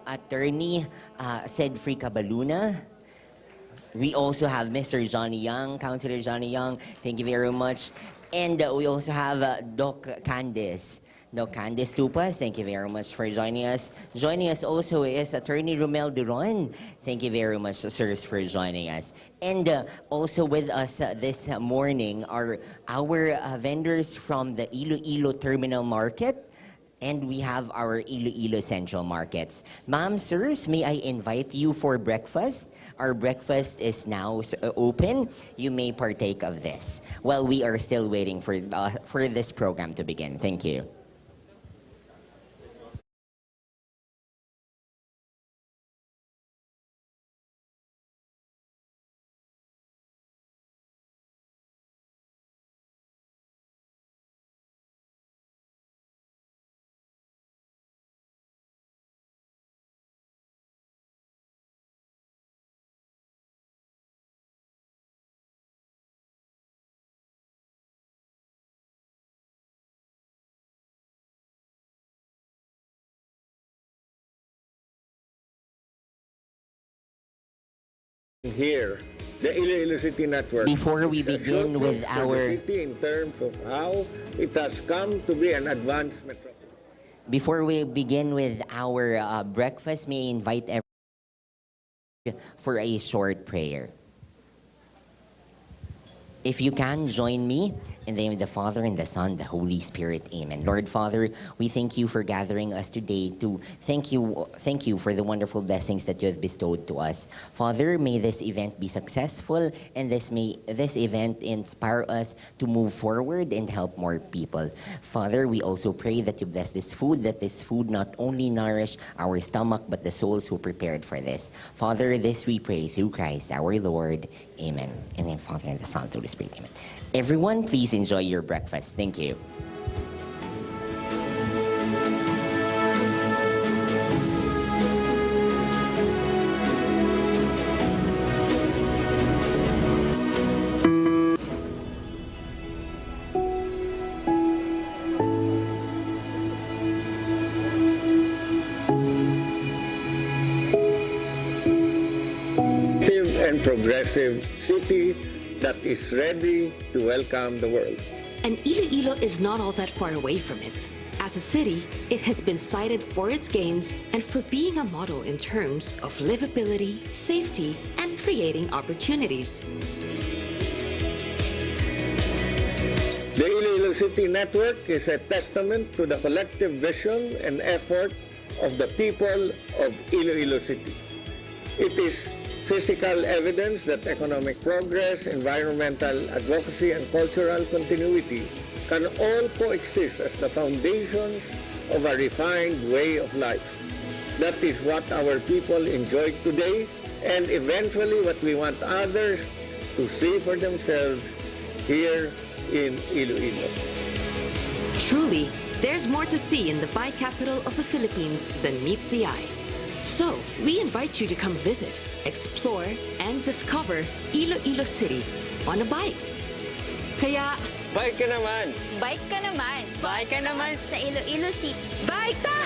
Attorney Cedfrey Cabaluna. We also have Mr. Johnny Young, Councilor Johnny Young. Thank you very much. And we also have Doc Candice. Doc Candice Tupas, thank you very much for joining us. Joining us also is Attorney Romel Duron. Thank you very much, sirs, for joining us. And also with us this morning are our vendors from the Iloilo Terminal Market. And we have our Iloilo Central Markets. Ma'am, sirs, may I invite you for breakfast? Our breakfast is now open. You may partake of this. While we are still waiting for this program to begin. Thank you. Here, the Iloilo City Network. Before we begin with our city in terms of how it has come to be an advanced metropolis. Before we begin with our breakfast, may I invite everyone for a short prayer. If you can, join me in the name of the Father, and the Son, the Holy Spirit. Amen. Lord Father, we thank you for gathering us today to thank you for the wonderful blessings that you have bestowed to us. Father, may this event be successful, and this event inspire us to move forward and help more people. Father, we also pray that you bless this food, that this food not only nourish our stomach, but the souls who prepared for this. Father, this we pray through Christ our Lord. Amen. And then Father and the Son, through the Spirit. Amen. Everyone, please enjoy your breakfast. Thank you. And progressive city that is ready to welcome the world. And Iloilo is not all that far away from it. As a city, it has been cited for its gains and for being a model in terms of livability, safety, and creating opportunities. The Iloilo City Network is a testament to the collective vision and effort of the people of Iloilo City. It is physical evidence that economic progress, environmental advocacy, and cultural continuity can all coexist as the foundations of a refined way of life. That is what our people enjoy today, and eventually what we want others to see for themselves here in Iloilo. Truly, there's more to see in the bi-capital of the Philippines than meets the eye. So, we invite you to come visit, explore, and discover Iloilo City on a bike. Kaya, Bike ka naman! Bike ka naman! bike ka naman! Sa Iloilo City. Bike ta!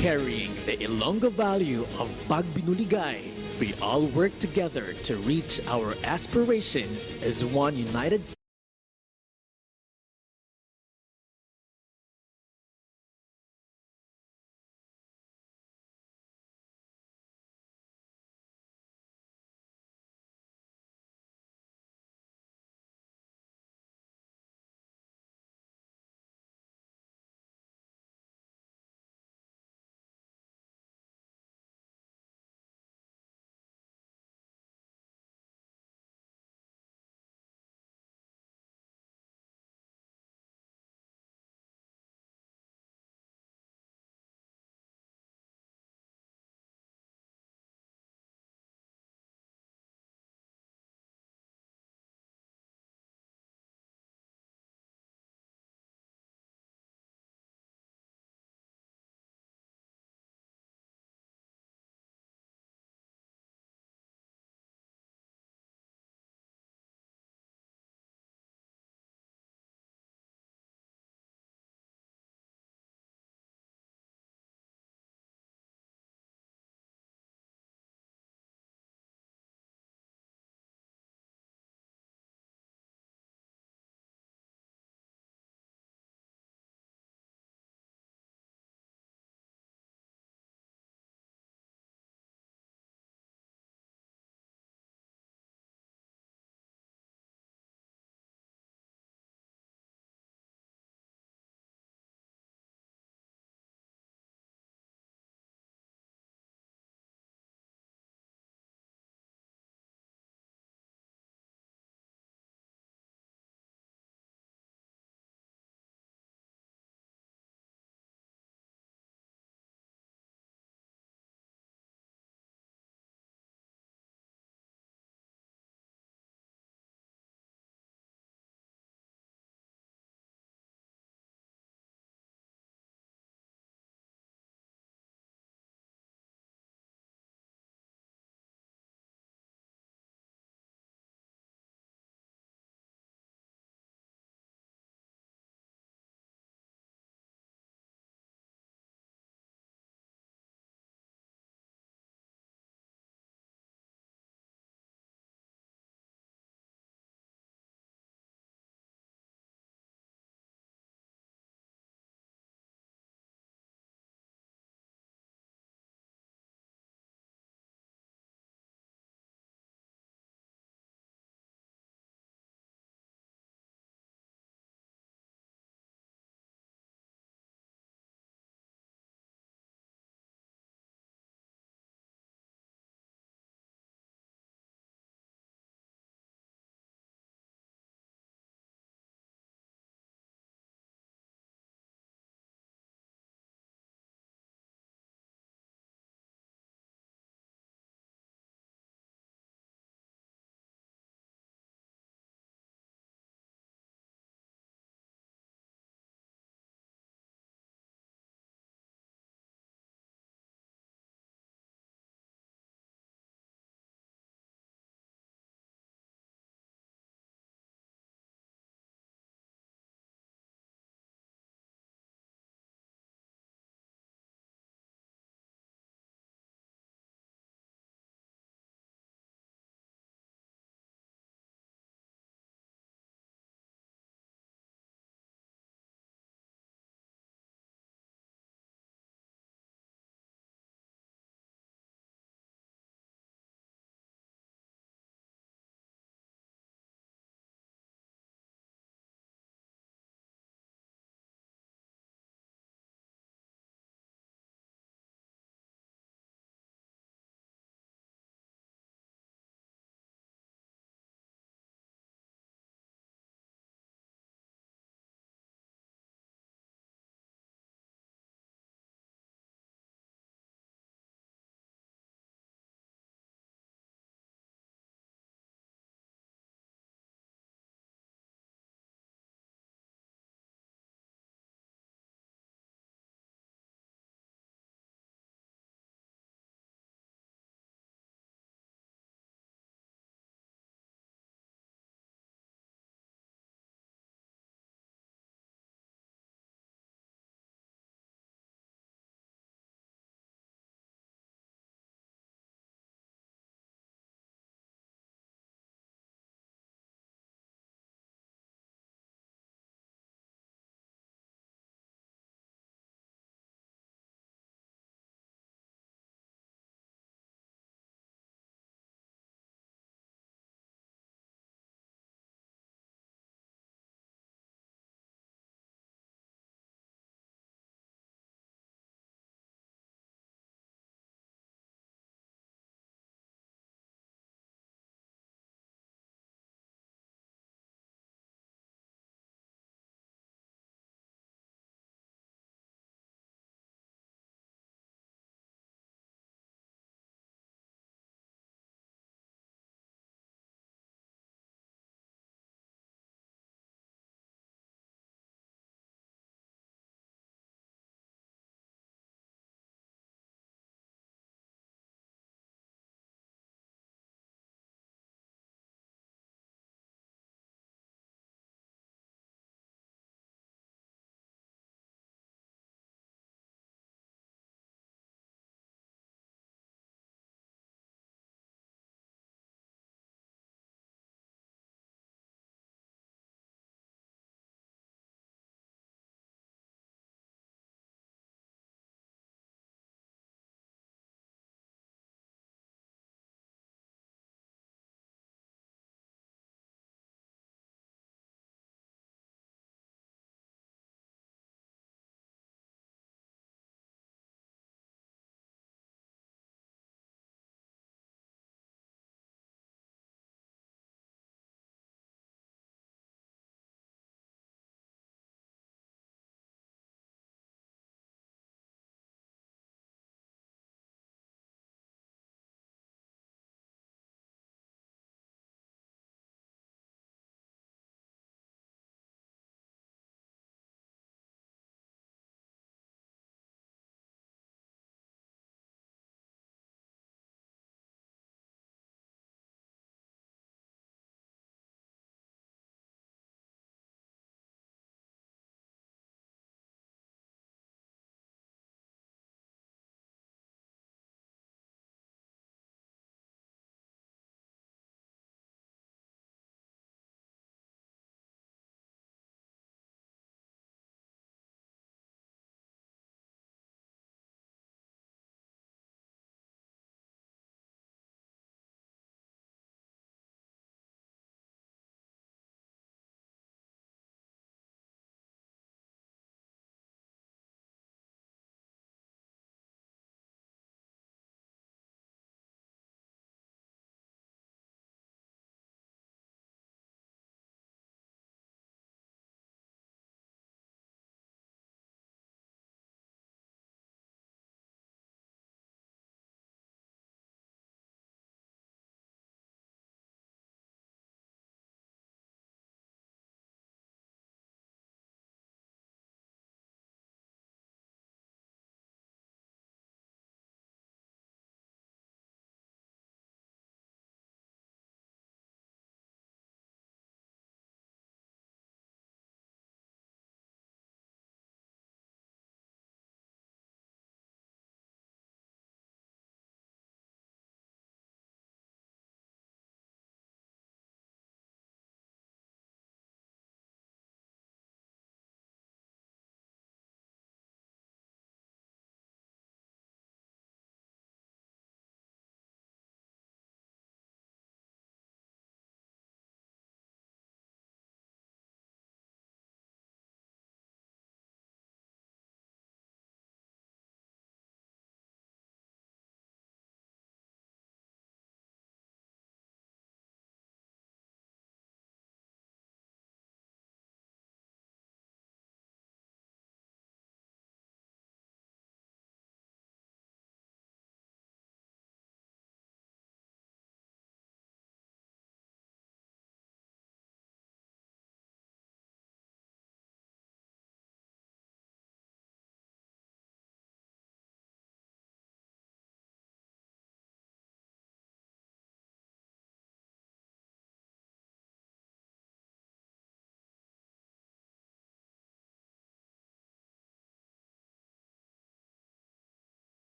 carrying the Ilonggo value of Pagbinuligay. We all work together to reach our aspirations as one united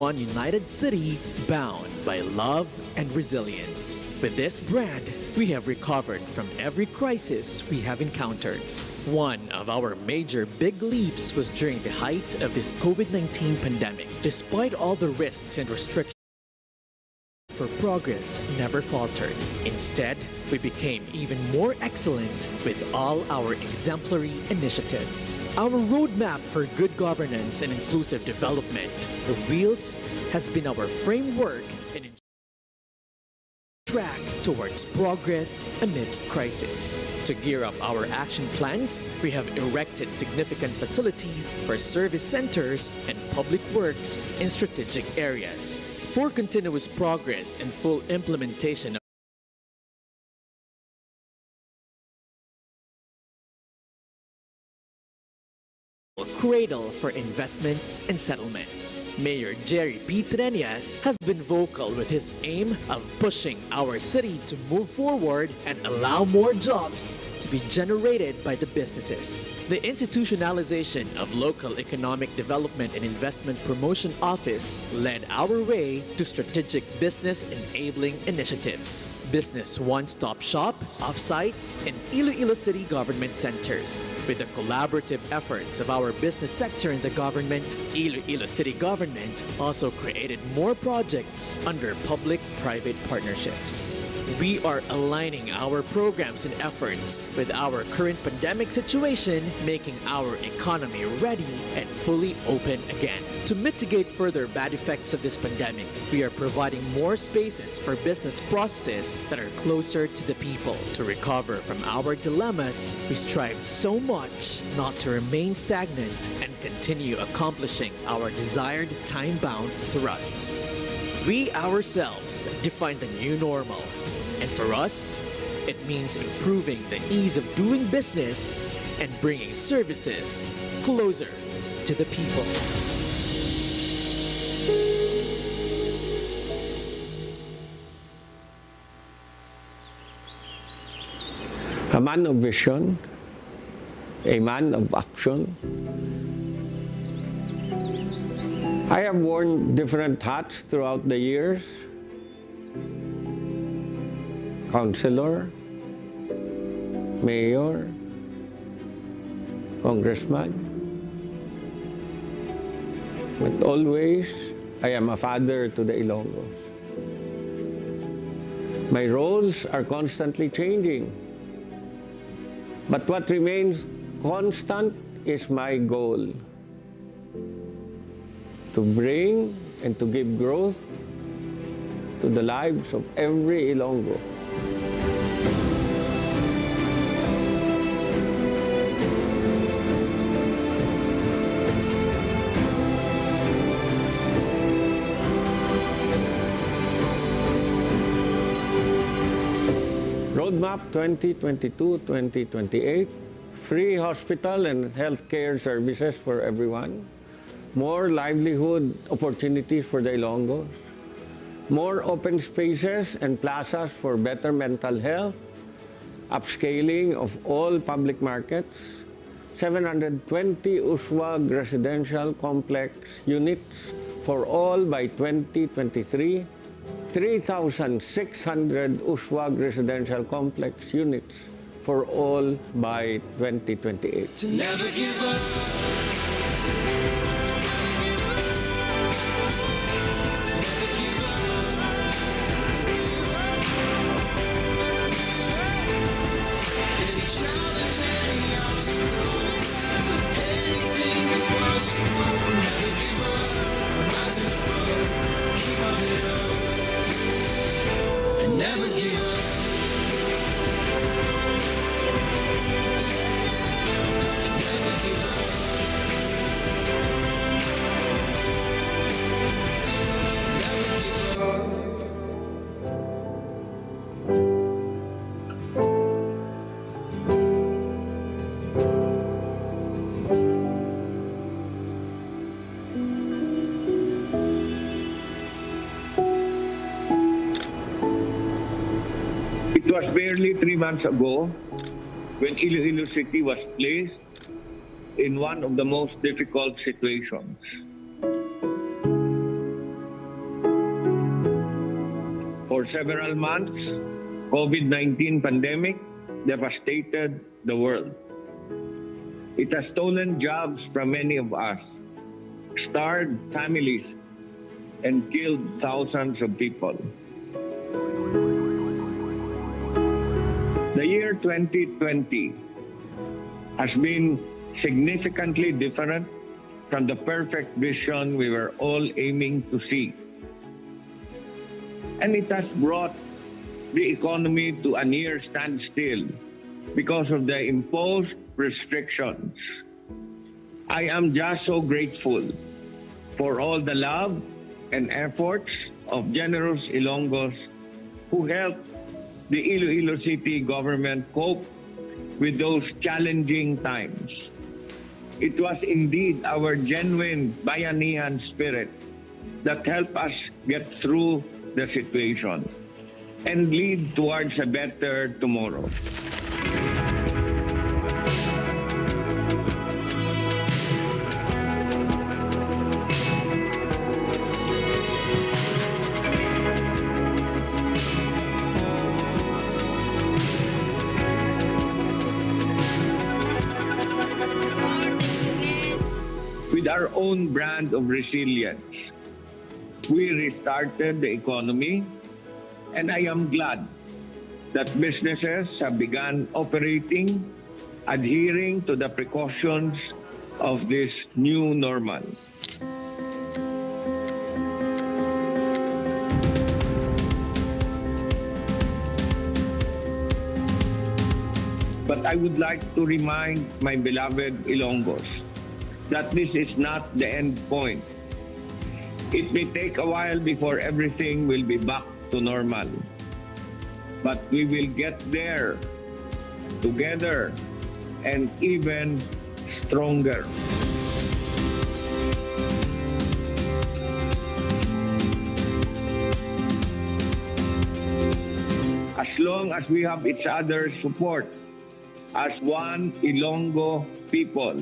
One united city bound by love and resilience. With this brand, we have recovered from every crisis we have encountered. One of our major big leaps was during the height of this COVID-19 pandemic. Despite all the risks and restrictions, for progress never faltered. Instead, we became even more excellent with all our exemplary initiatives. Our roadmap for good governance and inclusive development, the Wheels, has been our framework and track towards progress amidst crisis. To gear up our action plans, we have erected significant facilities for service centers and public works in strategic areas. For continuous progress and full implementation of cradle for investments and settlements. Mayor Jerry P. Trenias has been vocal with his aim of pushing our city to move forward and allow more jobs to be generated by the businesses. The institutionalization of Local Economic Development and Investment Promotion Office led our way to strategic business enabling initiatives. Business one-stop shop, offsites, and Iloilo City government centers. With the collaborative efforts of our business sector and the government, Iloilo City government also created more projects under public-private partnerships. We are aligning our programs and efforts with our current pandemic situation, making our economy ready and fully open again. To mitigate further bad effects of this pandemic, we are providing more spaces for business processes that are closer to the people. To recover from our dilemmas, we strive so much not to remain stagnant and continue accomplishing our desired time-bound thrusts. We ourselves define the new normal. And for us, it means improving the ease of doing business and bringing services closer to the people. A man of vision, a man of action. I have worn different hats throughout the years. Councilor, mayor, congressman. But always, I am a father to the Ilonggos. My roles are constantly changing. But what remains constant is my goal. To bring and to give growth to the lives of every Ilonggo. Roadmap 2022-2028, free hospital and healthcare services for everyone, more livelihood opportunities for the Ilonggos, more open spaces and plazas for better mental health, upscaling of all public markets, 720 USWAG residential complex units for all by 2023, 3,600 USWAG residential complex units for all by 2028. To never give up. Never give up. Never give up. Never give up. It was barely 3 months ago when Iloilo City was placed in one of the most difficult situations. For several months, COVID-19 pandemic devastated the world. It has stolen jobs from many of us, starved families, and killed thousands of people. The year 2020 has been significantly different from the perfect vision we were all aiming to see. And it has brought the economy to a near standstill because of the imposed restrictions. I am just so grateful for all the love and efforts of generous Ilonggos who helped the Iloilo City government cope with those challenging times. It was indeed our genuine bayanihan spirit that helped us get through the situation and lead towards a better tomorrow. With our own brand of resilience, we restarted the economy, and I am glad that businesses have begun operating, adhering to the precautions of this new normal. But I would like to remind my beloved Ilonggos that this is not the end point. It may take a while before everything will be back to normal. But we will get there together and even stronger. As long as we have each other's support as one Ilonggo people,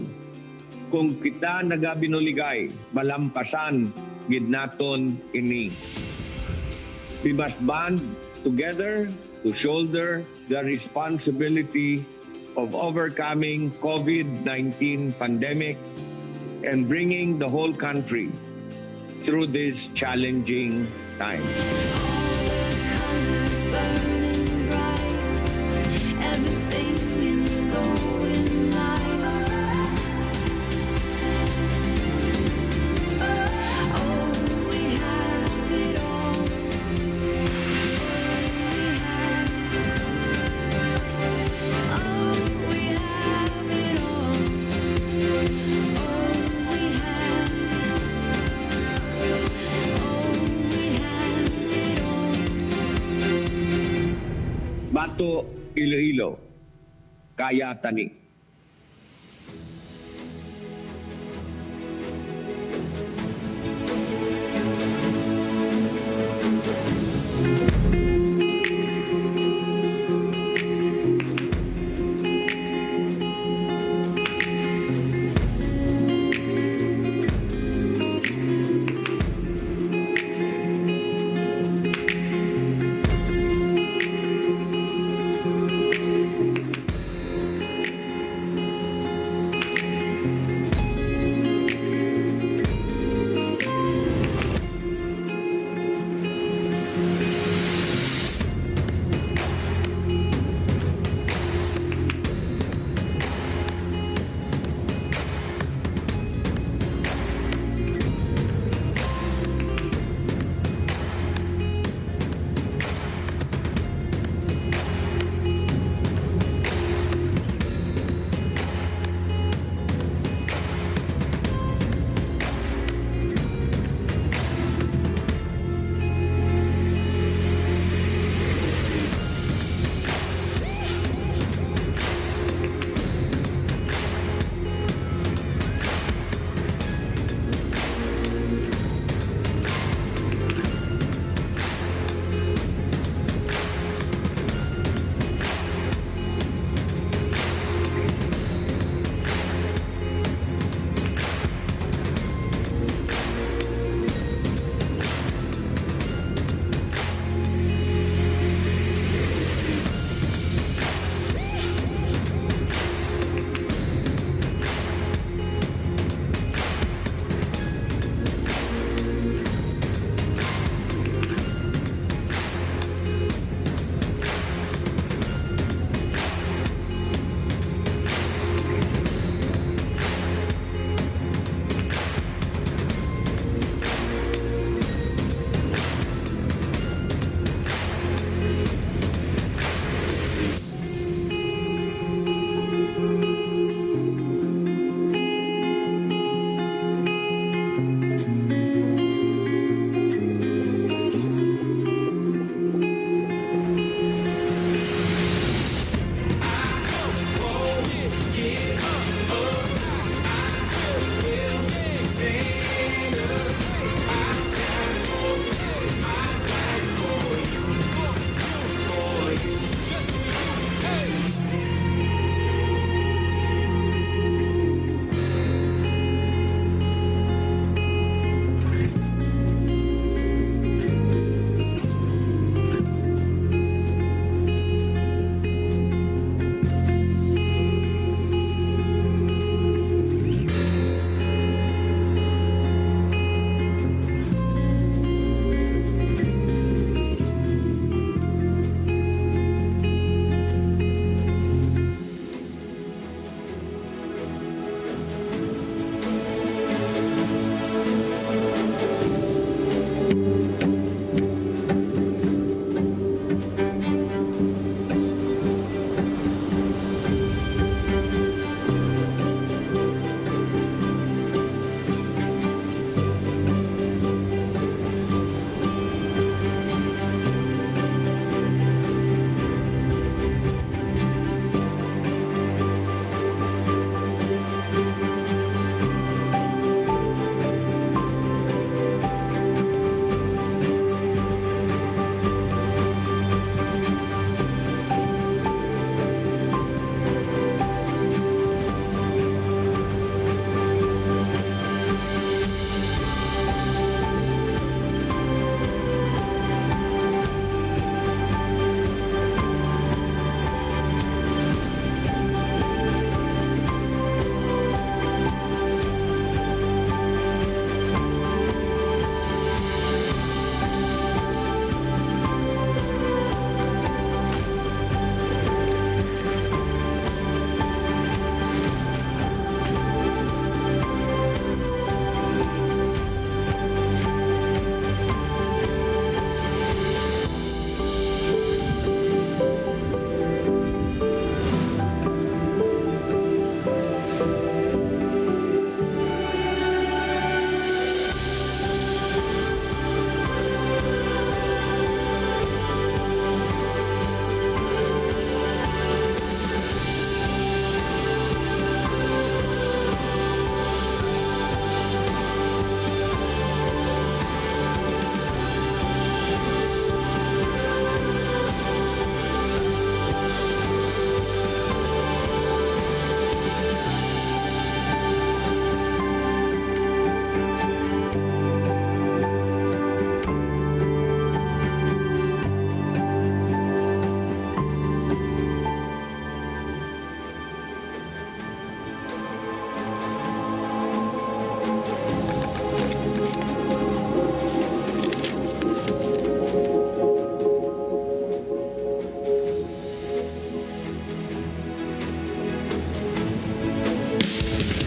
kung kita nagabinuligay, malampasan gid naton ini. We must band together to shoulder the responsibility of overcoming COVID-19 pandemic and bringing the whole country through this challenging time. Colors burning bright, everything in going light. Oh, we have it all. Oh, we have it all. Oh, we have it all. Bato, Iloilo, kaya tani.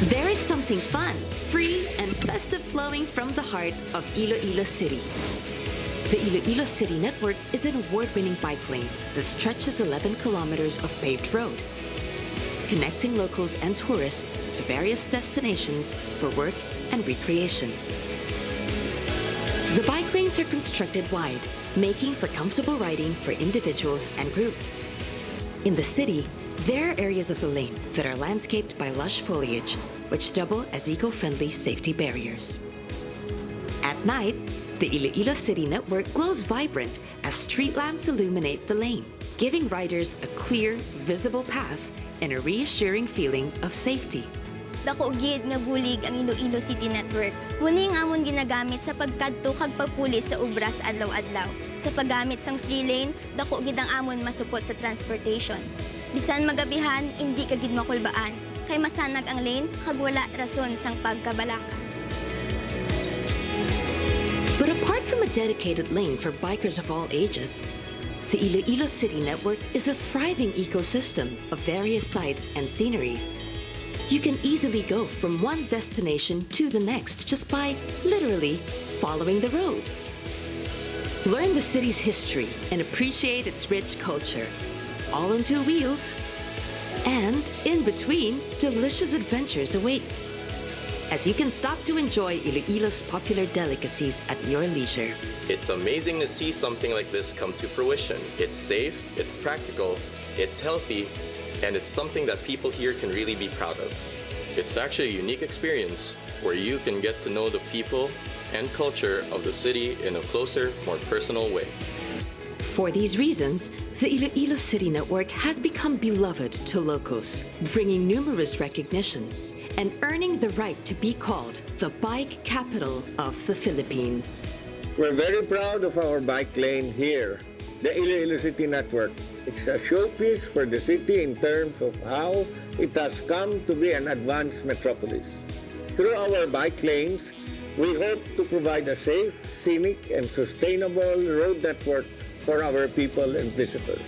There is something fun, free, and festive flowing from the heart of Iloilo City. The Iloilo City Network is an award-winning bike lane that stretches 11 kilometers of paved road, connecting locals and tourists to various destinations for work and recreation. The bike lanes are constructed wide, making for comfortable riding for individuals and groups. In the city, there are areas of the lane that are landscaped by lush foliage, which double as eco-friendly safety barriers. At night, the Iloilo City Network glows vibrant as street lamps illuminate the lane, giving riders a clear, visible path and a reassuring feeling of safety. Dako gid nga bulig ang Iloilo City Network. Muni nga amon ginagamit sa pagkadto kag pagpulis sa obras adlaw-adlaw. Sa paggamit sang free lane, dako gid ang amon masupot sa transportation. Bisan magabihan, hindi ka gid makulbaan. Kay masanag ang lane kag wala rason sang pagkabalaka. But apart from a dedicated lane for bikers of all ages, the Iloilo City Network is a thriving ecosystem of various sites and sceneries. You can easily go from one destination to the next just by, literally, following the road. Learn the city's history and appreciate its rich culture, all on two wheels. And, in between, delicious adventures await, as you can stop to enjoy Iloilo's popular delicacies at your leisure. It's amazing to see something like this come to fruition. It's safe, it's practical, it's healthy, and it's something that people here can really be proud of. It's actually a unique experience where you can get to know the people and culture of the city in a closer, more personal way. For these reasons, the Iloilo City Network has become beloved to locals, bringing numerous recognitions and earning the right to be called the bike capital of the Philippines. We're very proud of our bike lane here, the Iloilo City Network. It's a showpiece for the city in terms of how it has come to be an advanced metropolis. Through our bike lanes, we hope to provide a safe, scenic, and sustainable road network for our people and visitors.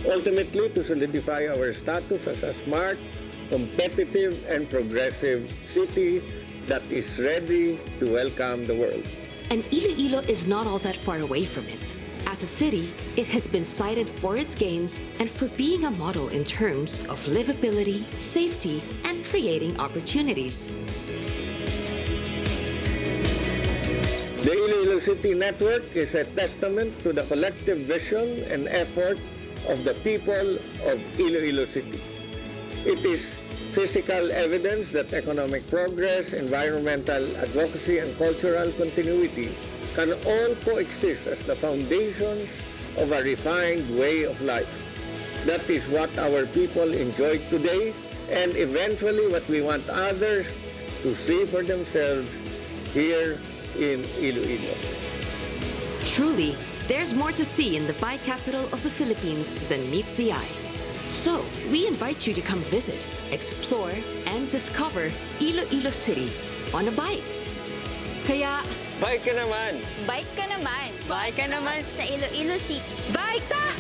Ultimately, to solidify our status as a smart, competitive, and progressive city that is ready to welcome the world. And Iloilo is not all that far away from it. As a city, it has been cited for its gains and for being a model in terms of livability, safety, and creating opportunities. The Iloilo City Network is a testament to the collective vision and effort of the people of Iloilo City. It is physical evidence that economic progress, environmental advocacy, and cultural continuity can all coexist as the foundations of a refined way of life. That is what our people enjoy today, and eventually what we want others to see for themselves here in Iloilo. Truly, there's more to see in the bike capital of the Philippines than meets the eye. So, we invite you to come visit, explore, and discover Iloilo City on a bike. Kaya, Bike ka naman! Bike ka naman! Bike ka naman! Sa Iloilo City. Bike ta!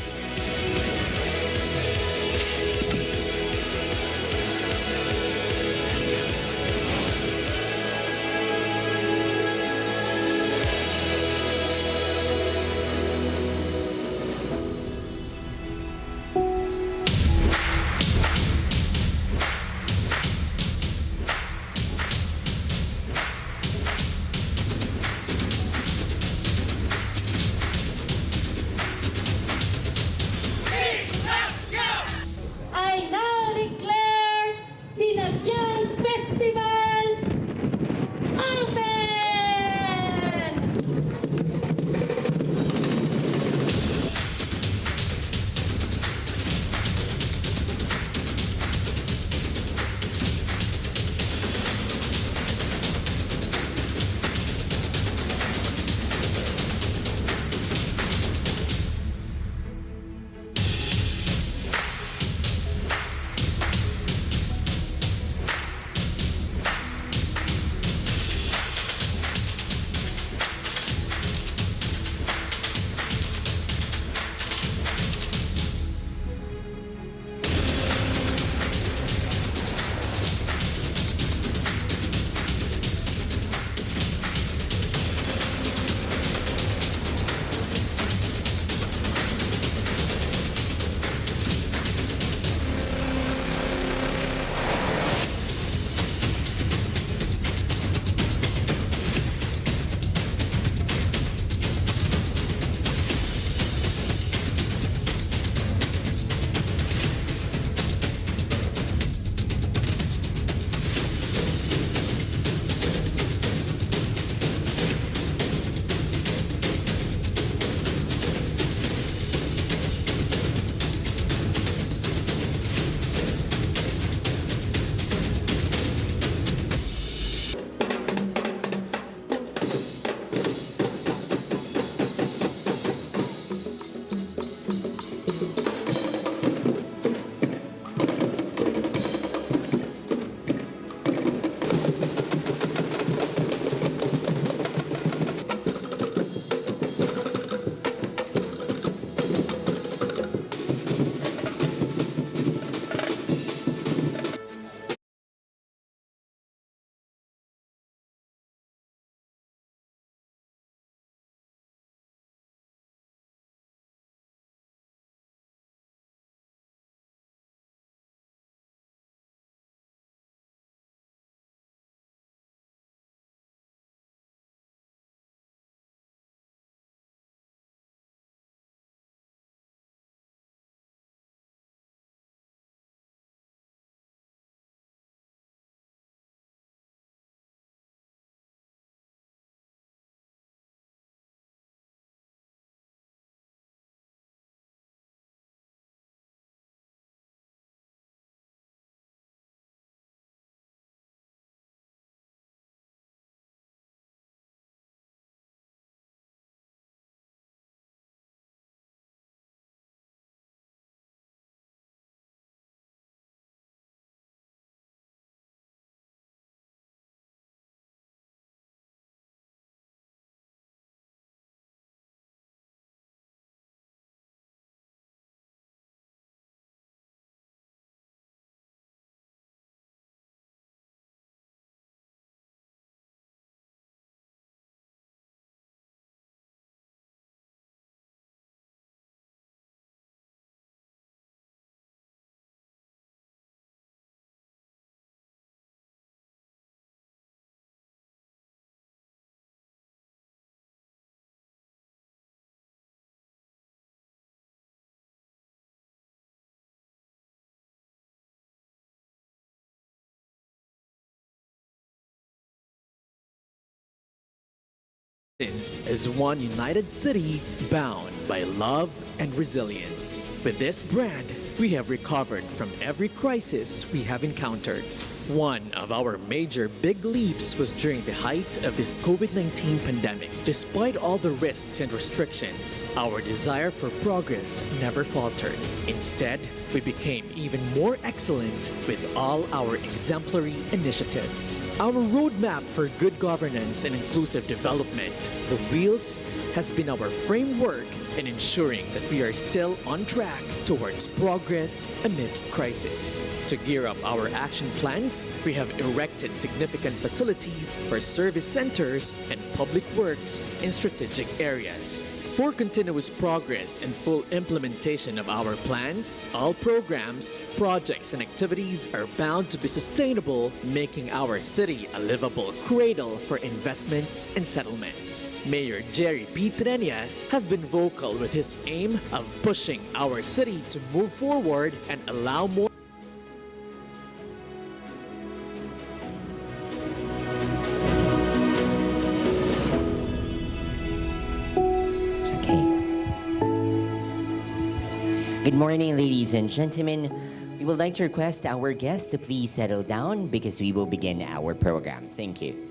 as one united city bound by love and resilience. With this brand, we have recovered from every crisis we have encountered. One of our major big leaps was during the height of this COVID-19 pandemic. Despite all the risks and restrictions, our desire for progress never faltered. Instead, we became even more excellent with all our exemplary initiatives. Our roadmap for good governance and inclusive development, the Wheels, has been our framework in ensuring that we are still on track towards progress amidst crisis. To gear up our action plans, we have erected significant facilities for service centers and public works in strategic areas. For continuous progress and full implementation of our plans, all programs, projects, and activities are bound to be sustainable, making our city a livable cradle for investments and settlements. Mayor Jerry P. Trenias has been vocal with his aim of pushing our city to move forward and allow more Okay. Good morning, ladies and gentlemen. We would like to request our guests to please settle down because we will begin our program. Thank you.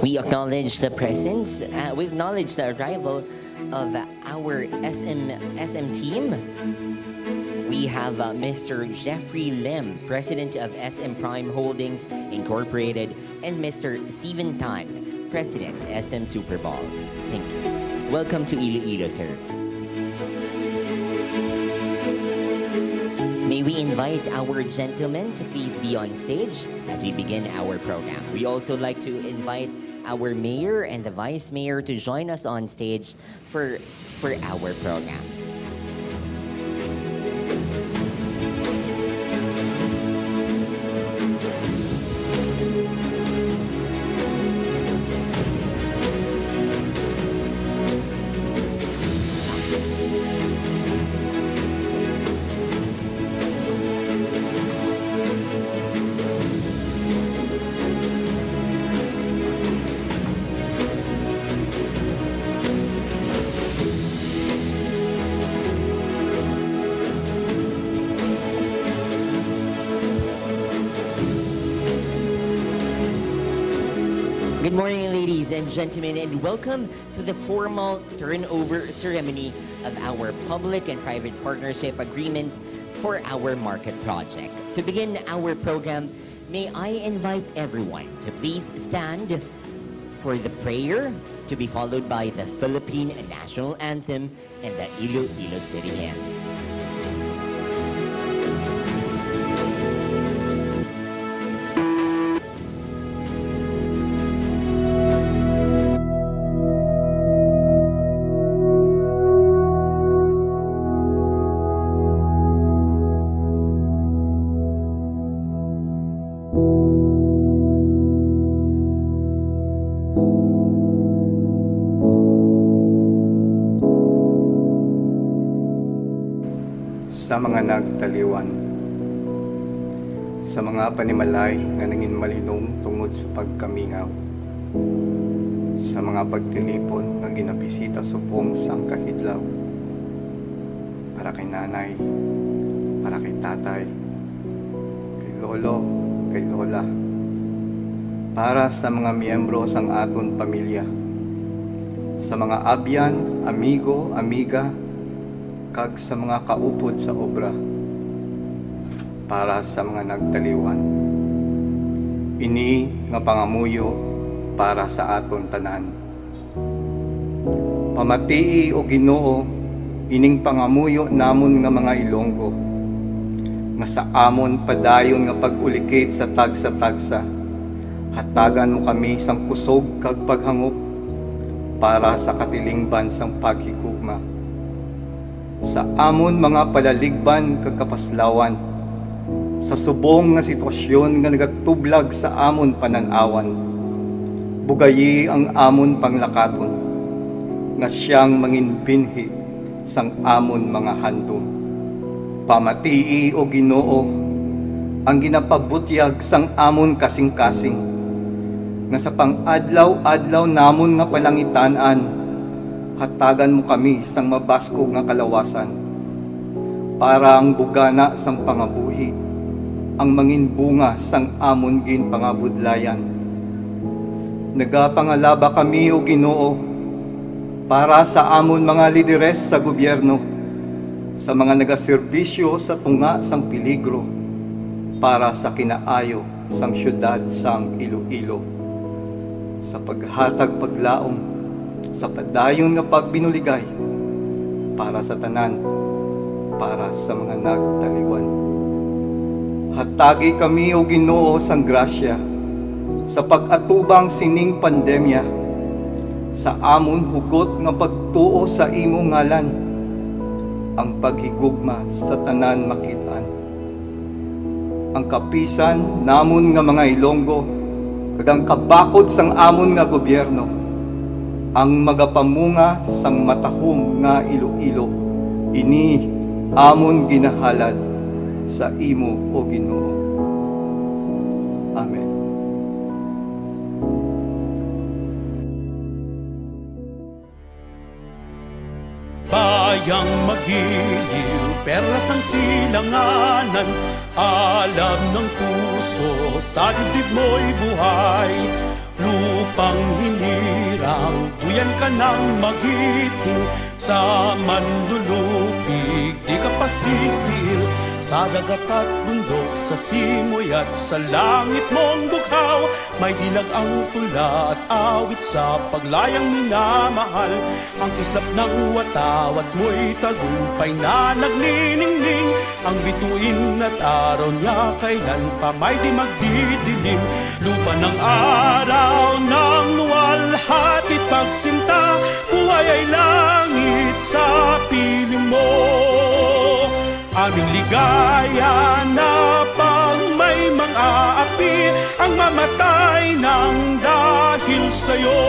We acknowledge the presence, we acknowledge the arrival of our SM team. We have Mr. Jeffrey Lim, President of SM Prime Holdings Incorporated, and Mr. Stephen Tan, President, SM Super Balls. Thank you. Welcome to Iloilo, sir. May we invite our gentlemen to please be on stage as we begin our program. We also like to invite our mayor and the vice mayor to join us on stage for our program. Good morning, ladies and gentlemen, and welcome to the formal turnover ceremony of our public and private partnership agreement for our market project. To begin our program, may I invite everyone to please stand for the prayer to be followed by the Philippine national anthem and the Iloilo City Hymn. Sa mga nagtaliwan, sa mga panimalay nga nangin malinom tungod sa pagkamingaw, sa mga pagtilipon nga ginabisita subong sang kahidlaw, para kay nanay, para kay tatay, kay lolo, kay lola, para sa mga miyembro sang aton pamilya, sa mga abyan, amigo, amiga, kag sa mga kaupod sa obra, para sa mga nagtaliwan. Ini nga pangamuyo para sa aton tanan. Pamatii o Ginoo ining pangamuyo namon nga mga Ilonggo, nga sa amon padayon nga pag-ulikit sa tagsa-tagsa, hatagan mo kami sang kusog kag paghangop para sa katilingban sang paghigugma. sa amon mga palaligban kagkapaslawan, sa subong nga sitwasyon nga nagatublag sa amon pananawan, bugayi ang amon panglakaton, nga siyang manginbinhi sang amon mga handom. Pamatii o Ginoo ang ginapabutyag sang amon kasing-kasing, nga sa pang-adlaw-adlaw namon nga palangitanan, hatagan mo kami sang mabaskog nga kalawasan, para ang bugana sang pangabuhi, ang manginbunga sang amon gin pangabudlayan. Nagapangalaba kami o Ginoo para sa amon mga lideres sa gobyerno, sa mga nagaserbisyo sa tunga sang peligro, para sa kinaayo sang syudad sang Iloilo, sa paghatag paglaom, sa padayon nga pagbinuligay, para sa tanan, para sa mga nagtaliwan. Hatagi kami o Ginoo sang grasya, sa pag-atubang sining pandemya, sa amon hugot nga pagtuo sa imo ngalan, ang paghigugma sa tanan makitaan. Ang kapisan namon nga mga Ilonggo, kagang kabakod sang amon nga gobyerno, ang magapamunga sang matahom nga Iloilo, ini amon ginahalad sa imo o Ginoo. Amen. Bayang magiliw, perlas ng silanganan, alam ng puso, sa dibdib mo'y buhay. Lupang hinirang, buyan ka ng magiting, sa manlulupig, di ka pasisil. Sa dagat at bundok, sa simoy at sa langit mong bughaw, may dilag ang tula at awit sa paglayang minamahal. Ang kislap ng watawat mo'y tagumpay na nagniningning, ang bituin at araw niya kailan pa may di magdidilim. Lupa ng araw ng luwalhati pagsinta, buhay ay langit sa piling mo. Aming ligaya na pang may mga api, ang mamatay ng dahil sa'yo.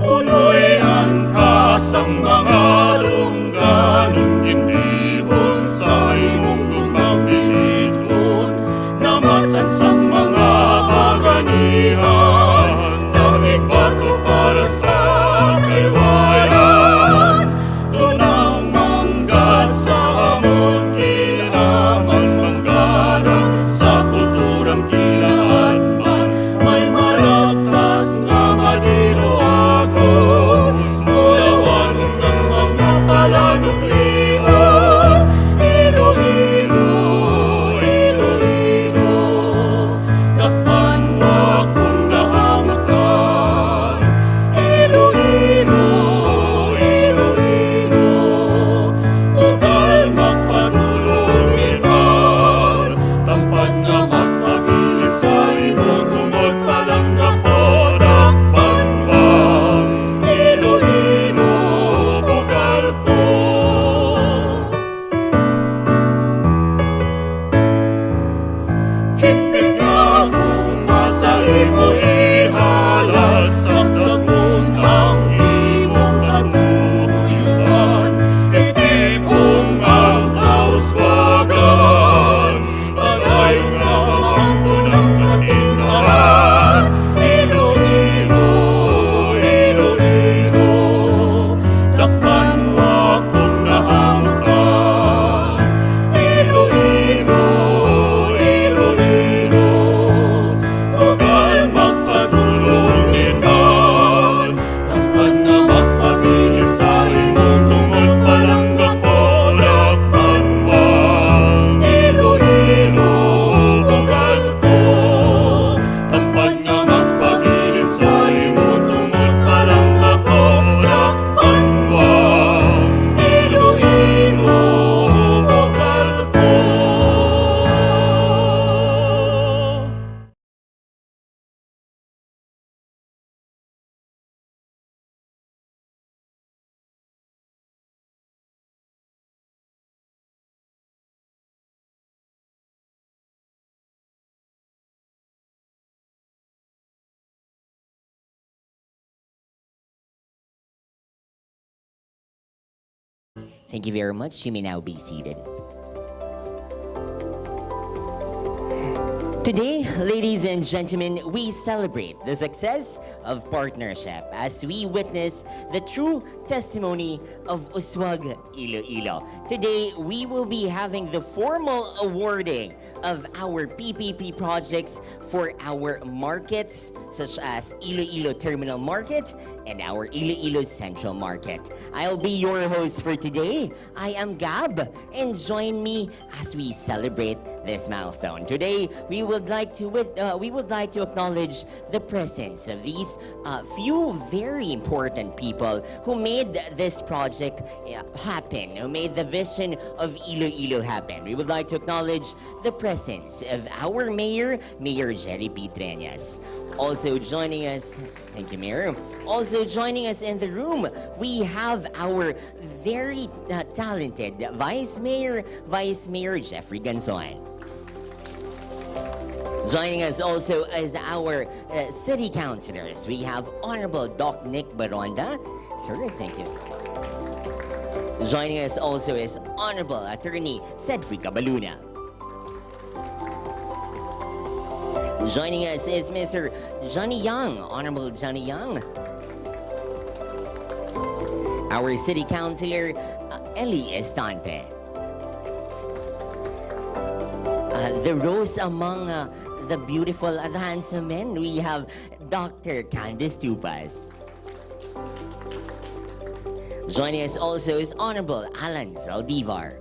Punoy ang kasang mga rungganong gindihon sa imong gumamiliton, namatan sang mga bagani Thank you very much. You may now be seated. Today, ladies and gentlemen, we celebrate the success of partnership as we witness the true testimony of Uswag Iloilo. Today, we will be having the formal awarding of our PPP projects for our markets such as Iloilo Terminal Market and our Iloilo Central Market. I'll be your host for today. I am Gab, and join me as we celebrate this milestone. Today, we would like to acknowledge the presence of these few very important people who made this project happen, who made the vision of Iloilo happen. We would like to acknowledge the presence of our Mayor Jerry Pitreñas. Also joining us, thank you, Mayor. Also joining us in the room, we have our very talented Vice Mayor Jeffrey Ganson. Joining us also as our city councilors, we have Honorable Doc Nick Baronda. Sir, thank you. Joining us also is Honorable Attorney Cedric Cabaluna. Joining us is Mr. Johnny Young, Honorable Johnny Young. Our city councilor, Ellie Estante. The rose among the beautiful and handsome men, we have Dr. Candice Tupas. Joining us also is Honorable Alan Zaldivar.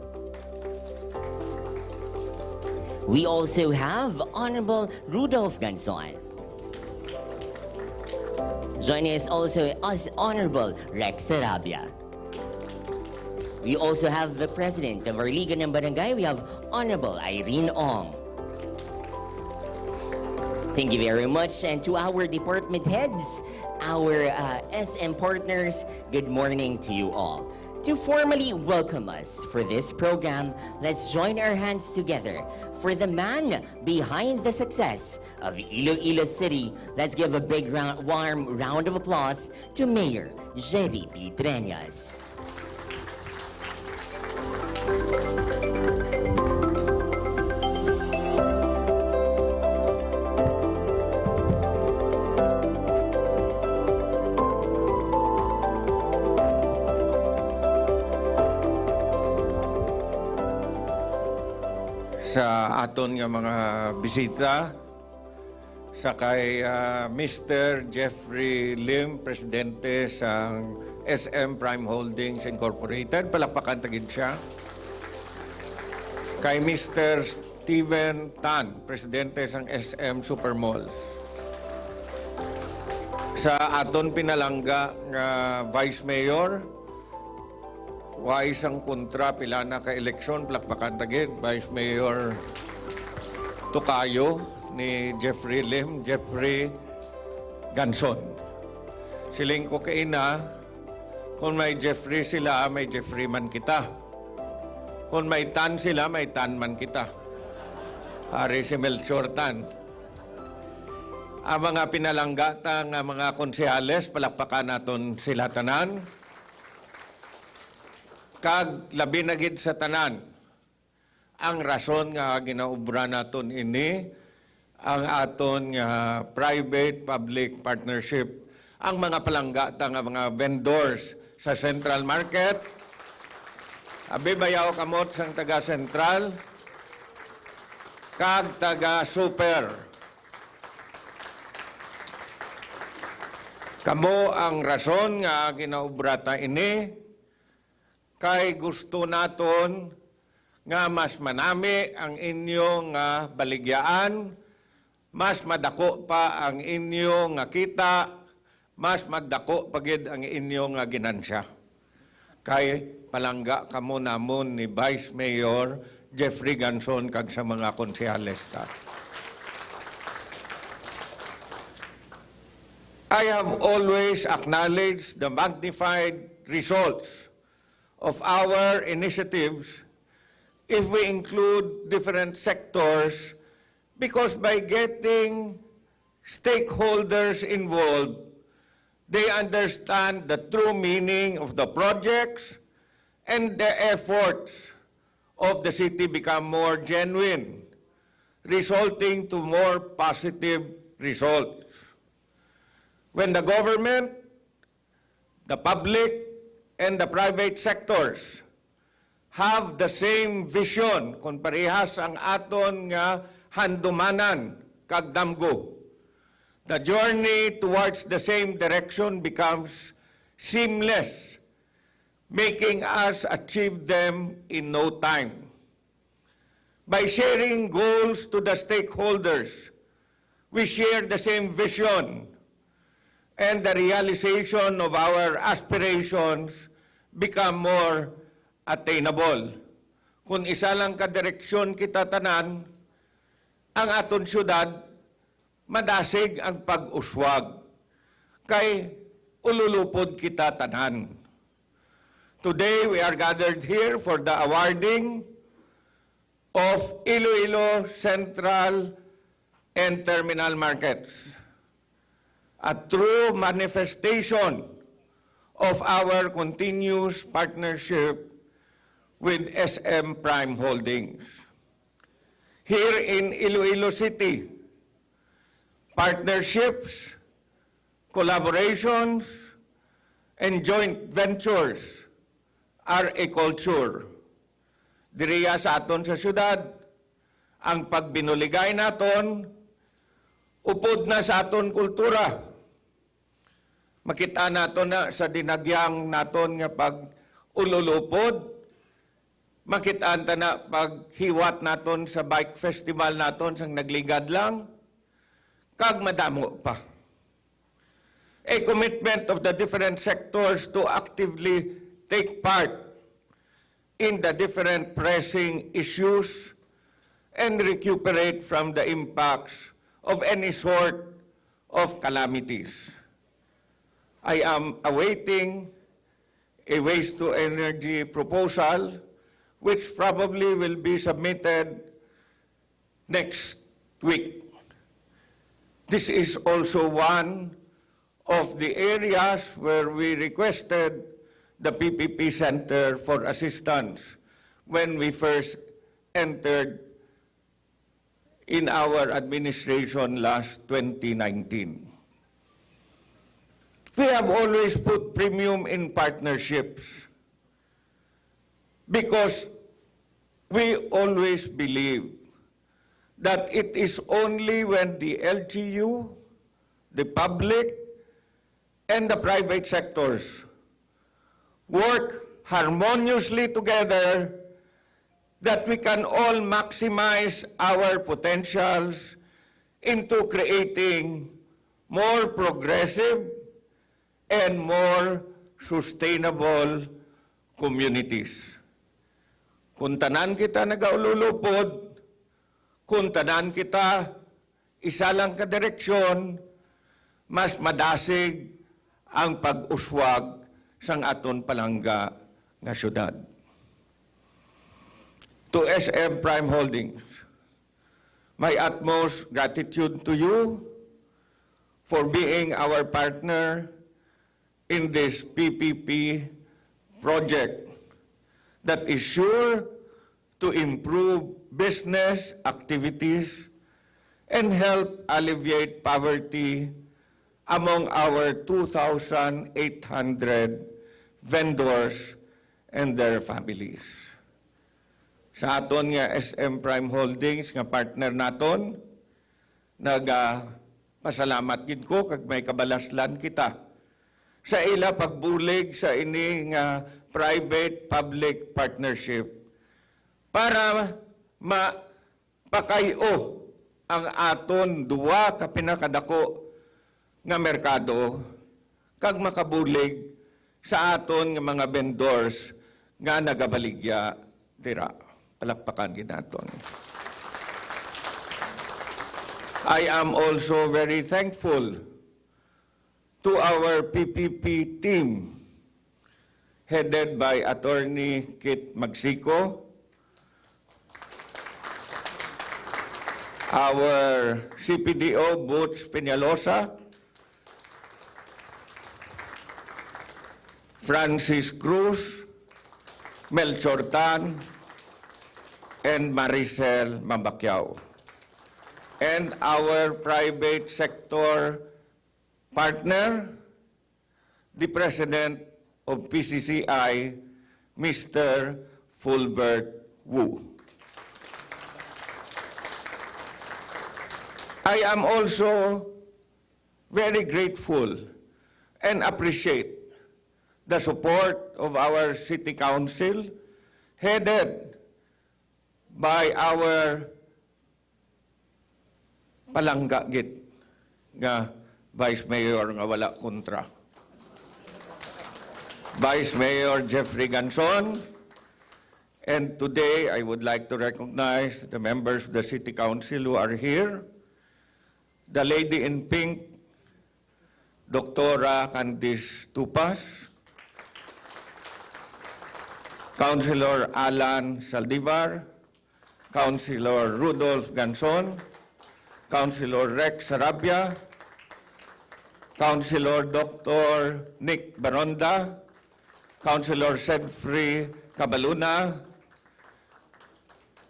We also have Honorable Rudolph Ganson. Joining us also is Honorable Rex Sarabia. We also have the President of our Liga ng Barangay. We have Honorable Irene Ong. Thank you very much. And to our department heads, our SM partners, good morning to you all. To formally welcome us for this program, let's join our hands together for the man behind the success of Iloilo City. Let's give a big warm round of applause to Mayor Jerry Pitreñas. Sa aton nga mga bisita, sa kay Mr. Jeffrey Lim, Presidente sa SM Prime Holdings Incorporated, palakpakan tagid siya. Kay Mr. Steven Tan, Presidente sa SM Supermalls. Sa aton pinalangga nga Vice Mayor, wa isang kontra pila na ka eleksyon plakpakan tagid Vice Mayor Tokayo ni Jeffrey Lim, Jeffrey Ganson. Siling ko kaina, kung may Jeffrey sila, may Jeffrey man kita. Kung may Tan sila, may Tan man kita. Hari si Melchor Tan. Ang mga pinalangga nga mga konsehales, palakpakan naton sila tanan. Kag labi na gid sa tanan, ang rason nga ginaubra naton ini, ang aton nga private-public partnership, ang mga palanggata nga mga vendors sa Central Market, abi bayaw kamot sang taga-Central, kag taga-Super. Kamo ang rason nga ginaubrata ini, kay gusto naton nga mas manami ang inyong baligyaan, mas madako pa ang inyong kita, mas magdako pagid ang inyong ginansya. Kay palangga kamo namon ni Vice Mayor Jeffrey Ganson kag sa mga konsehales ta. I have always acknowledged the magnified results of our initiatives if we include different sectors, because by getting stakeholders involved, they understand the true meaning of the projects and the efforts of the city become more genuine, resulting to more positive results. When the government, the public, and the private sectors have the same vision, kung parehas ang aton nga handumanan kag damgo, the journey towards the same direction becomes seamless, making us achieve them in no time. By sharing goals to the stakeholders, we share the same vision, and the realization of our aspirations become more attainable. Kung isa lang kadireksyon kita tanan, ang aton syudad, madasig ang pag-uswag. Kay ululupod kita tanan. Today, we are gathered here for the awarding of Iloilo Central and Terminal Markets, a true manifestation of our continuous partnership with SM Prime Holdings. Here in Iloilo City, partnerships, collaborations, and joint ventures are a culture. Diriya sa aton sa syudad, ang pagbinuligay naton, upod na sa aton kultura. Makita naton na sa dinagyang naton nga pag-ululupod, makitaan ta na paghiwat naton sa bike festival naton sang nagligad lang, kag madamo pa. A commitment of the different sectors to actively take part in the different pressing issues and recuperate from the impacts of any sort of calamities. I am awaiting a waste-to-energy proposal which probably will be submitted next week. This is also one of the areas where we requested the PPP Center for assistance when we first entered in our administration last 2019. We have always put premium in partnerships because we always believe that it is only when the LGU, the public, and the private sectors work harmoniously together that we can all maximize our potentials into creating more progressive and more sustainable communities. Kung tanan kita nagaululupod, kung tanan kita isa lang kadireksyon, mas madasig ang pag-uswag sang aton palangga nga syudad. To SM Prime Holdings, my utmost gratitude to you for being our partner in this PPP project that is sure to improve business activities and help alleviate poverty among our 2,800 vendors and their families. Sa aton nga SM Prime Holdings nga partner naton, pasalamat gid ko kag may kabalaslan kita sa ila pagbulig sa ini nga private-public partnership para mapakayo ang aton duwa ka pinakadako nga merkado kag makabulig sa aton nga mga vendors nga nagabaligya dira. Palakpakan gid naton. I am also very thankful to our PPP team headed by Attorney Kit Magsico, our CPDO Butch Peñalosa, Francis Cruz, Melchor Tan, and Maricel Mambakyao. And our private sector partner, the President of PCCI, Mr. Fulbert Wu. I am also very grateful and appreciate the support of our City Council, headed by our palanggagit nga Vice Mayor nga wala kontra. Vice Mayor Jeffrey Ganson, and today I would like to recognize the members of the City Council who are here. The lady in pink, Dr. Candice Tupas, Councilor Alan Saldivar, Councilor Rudolph Ganson, Councilor Rex Sarabia, Councilor Dr. Nick Baronda, Councilor Sedfrey Cabaluna,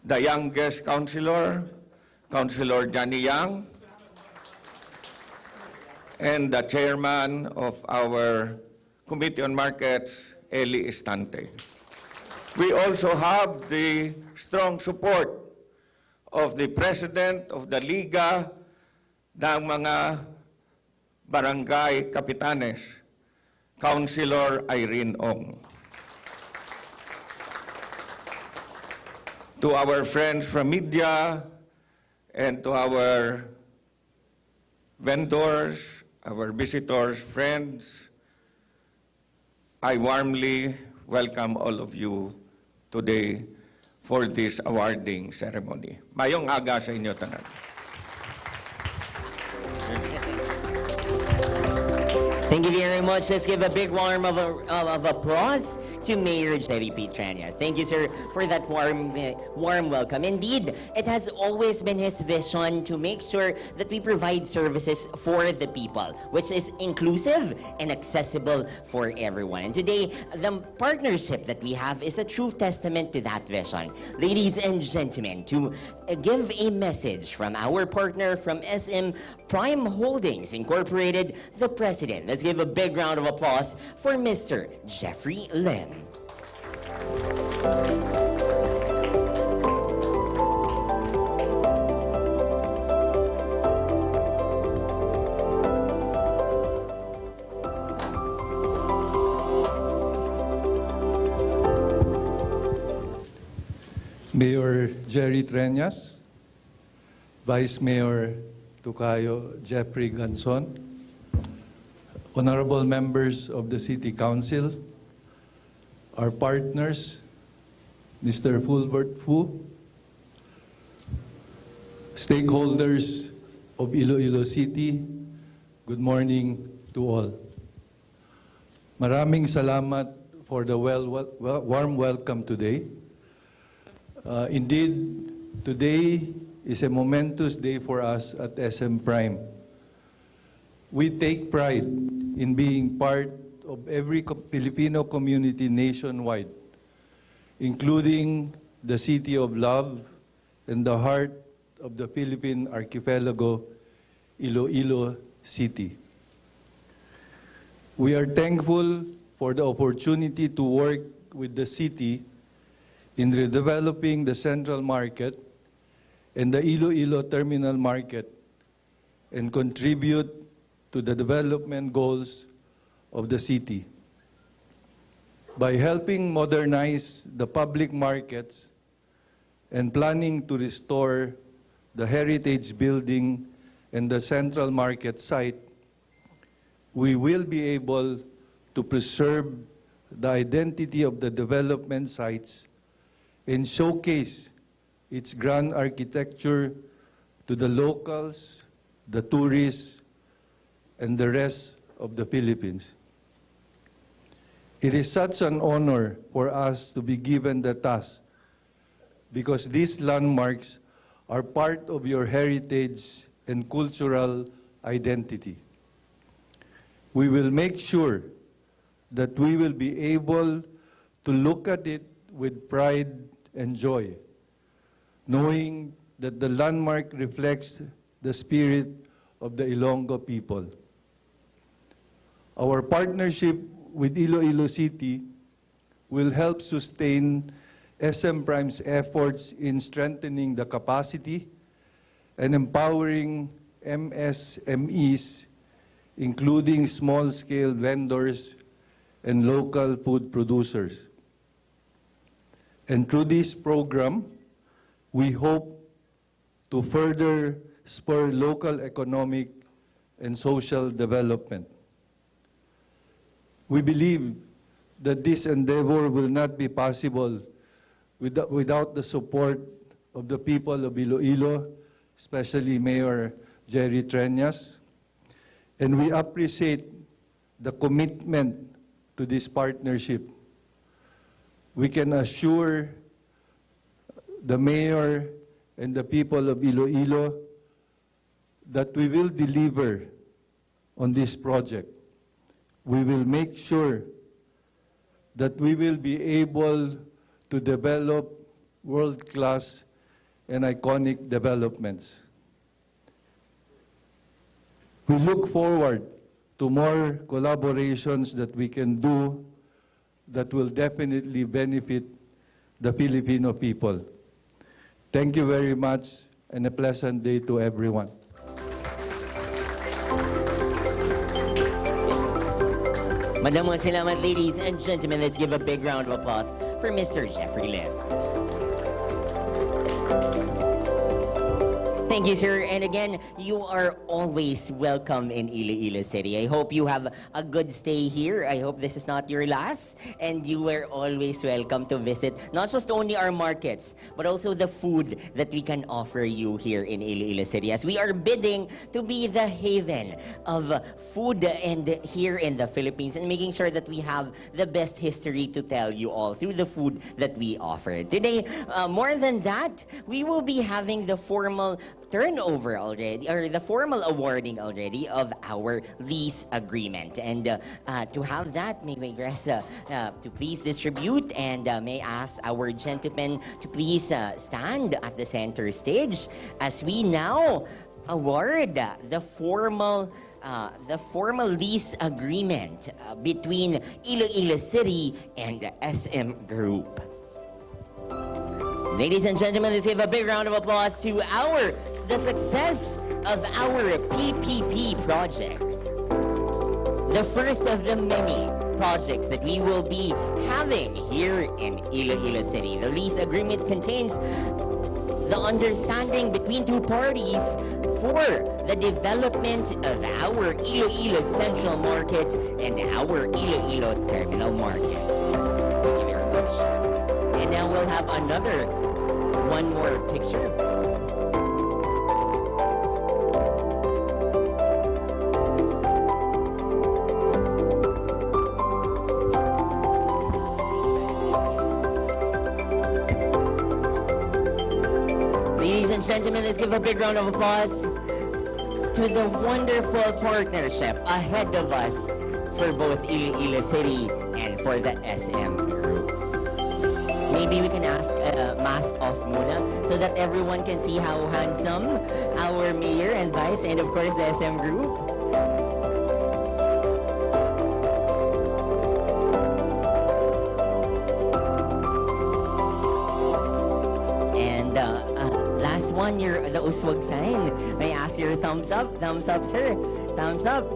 the youngest councilor, Councilor Johnny Yang, and the chairman of our Committee on Markets, Eli Estante. We also have the strong support of the President of the Liga ng mga Barangay Kapitanes, Councilor Irene Ong. To our friends from media and to our vendors, our visitors, friends, I warmly welcome all of you today for this awarding ceremony. Mayong aga sa inyo tanan. Thank you very much. Let's give a big warm of applause to Mayor Jerry Petrania. Thank you, sir, for that warm welcome. Indeed, it has always been his vision to make sure that we provide services for the people, which is inclusive and accessible for everyone. And today, the partnership that we have is a true testament to that vision. Ladies and gentlemen, to give a message from our partner from SM Prime Holdings Incorporated, the President. Let's give a big round of applause for Mr. Jeffrey Lim. Mayor Jerry Treñas, Vice Mayor Tucayo Jeffrey Ganson, honorable members of the City Council, our partners, Mr. Fulbert Fu, stakeholders of Iloilo City, good morning to all. Maraming salamat for the warm welcome today. Indeed, today is a momentous day for us at SM Prime. We take pride in being part of every Filipino community nationwide, including the City of Love and the heart of the Philippine archipelago, Iloilo City. We are thankful for the opportunity to work with the city in redeveloping the Central Market and the Iloilo Terminal Market and contribute to the development goals of the city. By helping modernize the public markets and planning to restore the heritage building and the Central Market site, we will be able to preserve the identity of the development sites and showcase its grand architecture to the locals, the tourists, and the rest of the Philippines. It is such an honor for us to be given the task because these landmarks are part of your heritage and cultural identity. We will make sure that we will be able to look at it with pride and joy, knowing that the landmark reflects the spirit of the Ilonggo people. Our partnership with Iloilo City will help sustain SM Prime's efforts in strengthening the capacity and empowering MSMEs, including small-scale vendors and local food producers. And through this program, we hope to further spur local economic and social development. We believe that this endeavor will not be possible without the support of the people of Iloilo, especially Mayor Jerry Treñas, and we appreciate the commitment to this partnership. We can assure the mayor and the people of Iloilo that we will deliver on this project. We will make sure that we will be able to develop world-class and iconic developments. We look forward to more collaborations that we can do that will definitely benefit the Filipino people. Thank you very much and a pleasant day to everyone. Madamong salamat, ladies and gentlemen. Let's give a big round of applause for Mr. Jeffrey Lim. Thank you, sir. And again, you are always welcome in Iloilo City. I hope you have a good stay here. I hope this is not your last. And you are always welcome to visit not just only our markets, but also the food that we can offer you here in Iloilo City, as we are bidding to be the haven of food and here in the Philippines, and making sure that we have the best history to tell you all through the food that we offer. Today, more than that, we will be having the formal turnover already, or the formal awarding already of our lease agreement. And to have that, may we request to please distribute, and may ask our gentlemen to please stand at the center stage as we now award the formal lease agreement between Iloilo City and SM Group. Ladies and gentlemen, let's give a big round of applause to the success of our PPP project. The first of the many projects that we will be having here in Iloilo City. The lease agreement contains the understanding between two parties for the development of our Iloilo Central Market and our Iloilo Terminal Market. Thank you very much. And now we'll have one more picture. Ladies and gentlemen, let's give a big round of applause to the wonderful partnership ahead of us for both Iloilo City and for the SM Group. Maybe we can ask mask off muna so that everyone can see how handsome our mayor and vice and of course the SM Group. And last one, the uswag sign. May I ask your thumbs up? Thumbs up, sir. Thumbs up.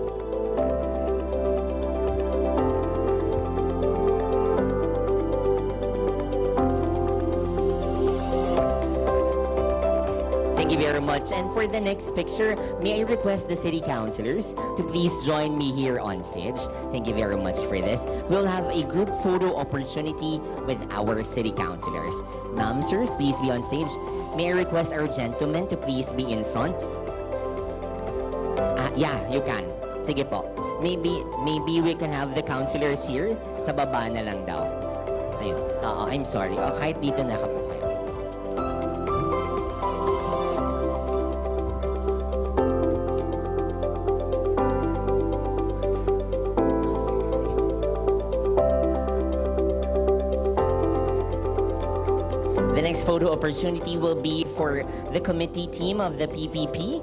Thank you very much. And for the next picture, may I request the city councilors to please join me here on stage. Thank you very much for this. We'll have a group photo opportunity with our city councilors. Ma'am, sirs, please be on stage. May I request our gentlemen to please be in front? Yeah, you can. Sige po. Maybe we can have the councilors here. Sa baba na lang daw. Ayun. I'm sorry. Kahit dito na po kayo. next photo opportunity will be for the committee team of the PPP.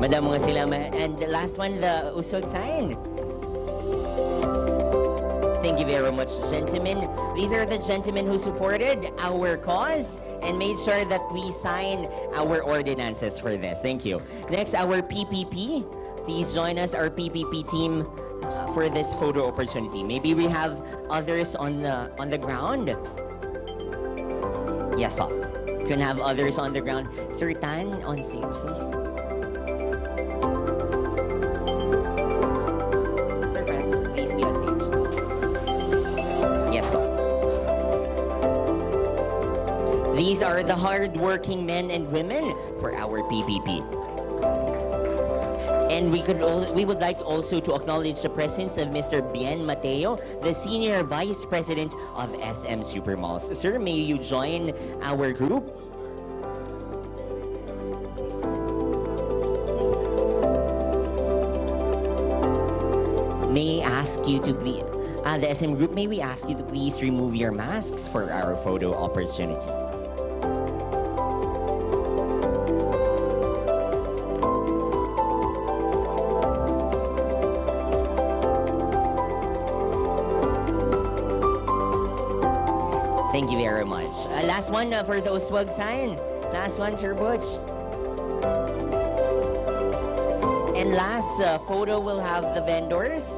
Madam mga sila. And the last one, the uswag sign. Thank you very much, gentlemen. These are the gentlemen who supported our cause and made sure that we sign our ordinances for this. Thank you. Next, our PPP. Please join us, our PPP team, for this photo opportunity. Maybe we have others on the ground. Yes, po. You can have others on the ground. Sir Tan, on stage, please. Sir Franz, please be on stage. Yes, po. These are the hard-working men and women for our PPP. And we would like also to acknowledge the presence of Mr. Bien Mateo, the Senior Vice President of SM Supermalls. Sir, may you join our group? May I ask you to please, the SM group, may we ask you to please remove your masks for our photo opportunity? Thank you very much. Last one for the Uswag sign. Last one, Sir Butch. And last photo will have the vendors.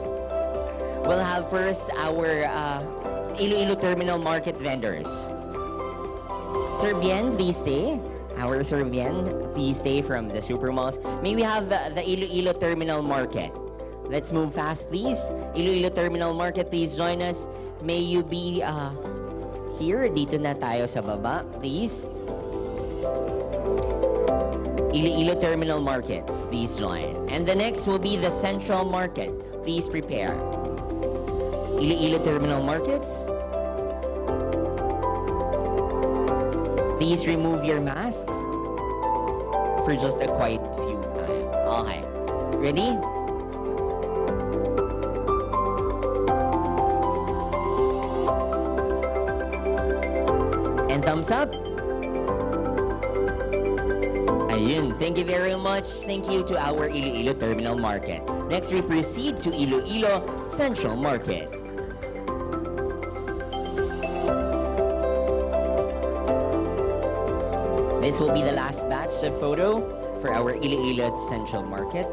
We'll have first our Iloilo Terminal Market vendors. Sir Bien, please stay. Our Sir Bien, please stay from the supermalls. May we have the Iloilo Terminal Market. Let's move fast, please. Iloilo Terminal Market, please join us. May you be here. Dito na tayo sa baba, please. Iloilo Terminal Markets, please join. And the next will be the Central Market. Please prepare. Iloilo Terminal Markets. Please remove your masks for just a quiet few time. Okay. Ready? And thumbs up. Ayun. Thank you very much. Thank you to our Iloilo Terminal Market. Next, we proceed to Iloilo Central Market. This will be the last batch of photo for our Iloilo Central Market.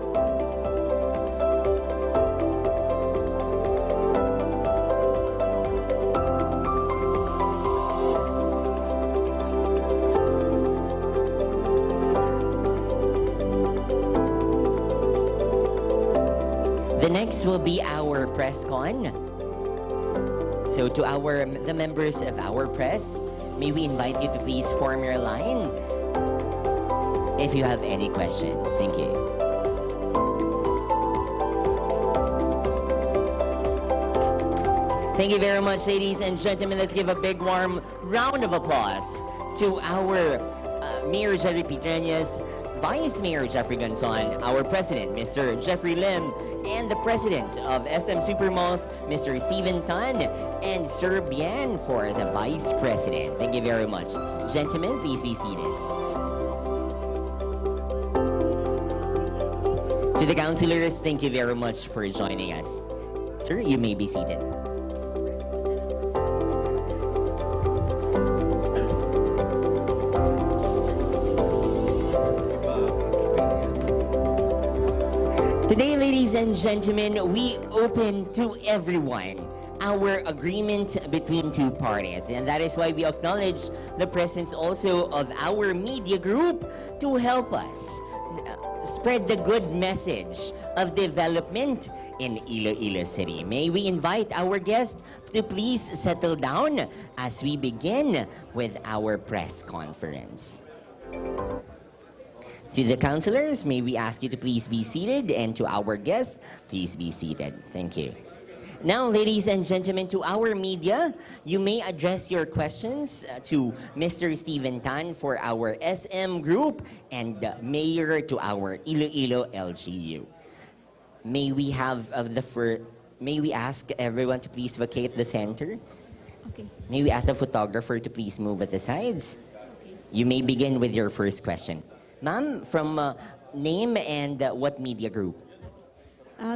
The next will be our press con. So to the members of our press, may we invite you to please form your line if you have any questions. Thank you. Thank you very much, ladies and gentlemen. Let's give a big warm round of applause to our Mayor Jerry Petrañas, Vice Mayor Jeffrey Gonzon, our President, Mr. Jeffrey Lim, and the President of SM Supermalls, Mr. Steven Tan, and Sir Bien for the Vice President. Thank you very much. Gentlemen, please be seated. To the councilors, thank you very much for joining us. Sir, you may be seated. Today, ladies and gentlemen, we open to everyone our agreement between two parties. And that is why we acknowledge the presence also of our media group to help us spread the good message of development in Iloilo City. May we invite our guests to please settle down as we begin with our press conference. To the councilors, may we ask you to please be seated, and to our guests, please be seated. Thank you. Now, ladies and gentlemen, to our media, you may address your questions to Mr. Steven Tan for our SM group and Mayor to our Iloilo LGU. May we have may we ask everyone to please vacate the center? Okay. May we ask the photographer to please move at the sides? You may begin with your first question. Ma'am, from name and what media group?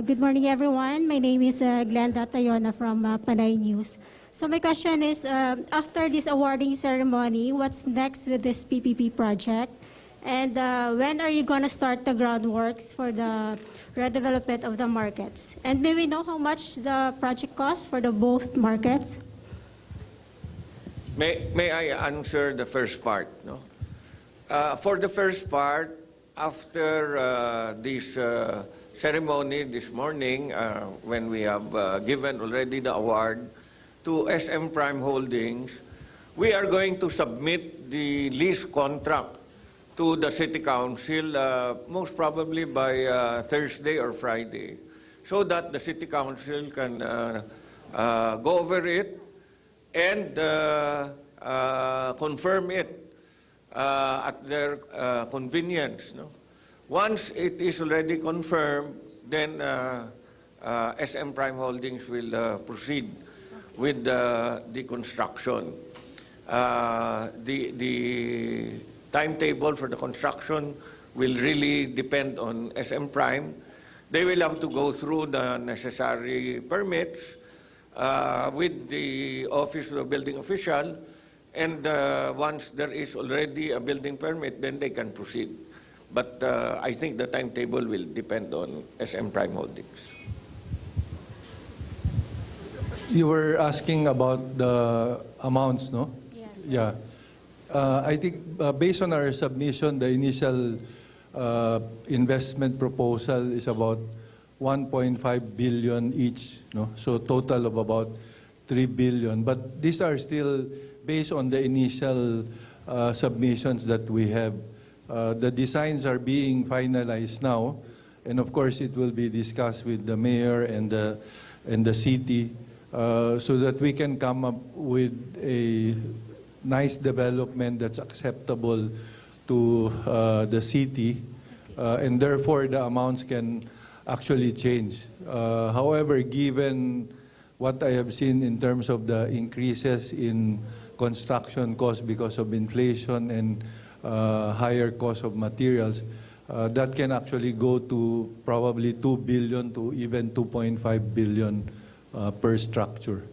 Good morning, everyone. My name is Glenda Tayona from Panay News. So my question is, after this awarding ceremony, what's next with this PPP project? And when are you going to start the groundworks for the redevelopment of the markets? And may we know how much the project costs for the both markets? May I answer the first part? No? For the first part, after this ceremony this morning, when we have given already the award to SM Prime Holdings, we are going to submit the lease contract to the City Council, most probably by Thursday or Friday, so that the City Council can go over it and confirm it at their convenience. No? Once it is already confirmed, then SM Prime Holdings will proceed with the construction. The timetable for the construction will really depend on SM Prime. They will have to go through the necessary permits with the Office of the Building Official, and once there is already a building permit, then they can proceed. But I think the timetable will depend on SM Prime Holdings. You were asking about the amounts, no? Yes. Yeah. I think based on our submission, the initial investment proposal is about 1.5 billion each, no? So total of about 3 billion. But these are still based on the initial submissions that we have. The designs are being finalized now, and of course it will be discussed with the mayor and the city so that we can come up with a nice development that's acceptable to the city, and therefore the amounts can actually change. However, given what I have seen in terms of the increases in construction costs because of inflation and higher cost of materials, that can actually go to probably 2 billion to even 2.5 billion per structure.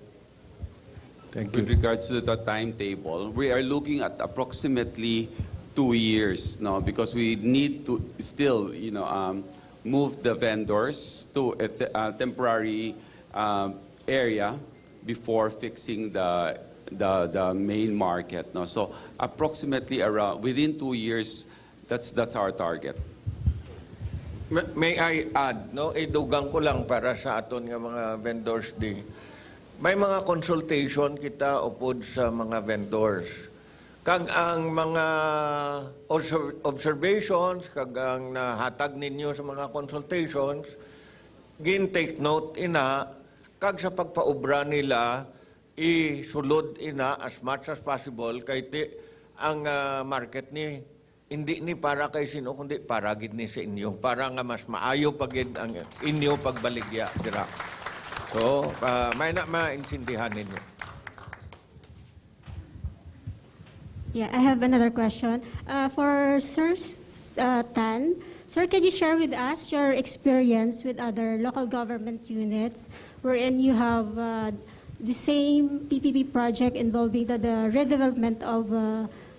Thank you. With regards to the timetable, we are looking at approximately 2 years now, because we need to still, move the vendors to a temporary area before fixing the main market. No? So approximately around within 2 years, that's our target. May I add, no? Idugang ko lang para sa aton nga mga vendors di. May mga consultation kita upod sa mga vendors. Kag ang mga observations, kag ang nahatag ninyo sa mga consultations, gin-take note ina, kag sa pagpaubra nila, isulod ina as much as possible kay ang market ni hindi ni para kay sino kundi para gid ni sa inyo, para nga mas maayo pagid ang inyo pagbaligya dira. So may na maintindihan ninyo. Yeah, I have another question. For Sir Tan, sir, can you share with us your experience with other local government units wherein you have the same PPP project involving the redevelopment of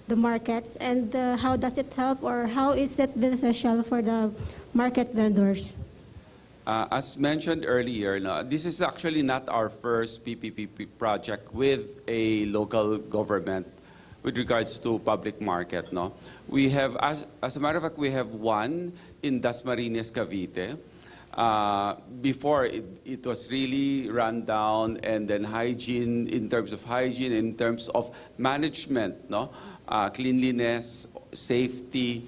the markets, and how does it help, or how is it beneficial for the market vendors? As mentioned earlier, no, this is actually not our first PPP project with a local government with regards to public market. No? We have, as a matter of fact, we have one in Dasmariñas, Cavite. Before, it was really run down, and then hygiene, in terms of hygiene, in terms of management, no? Cleanliness, safety.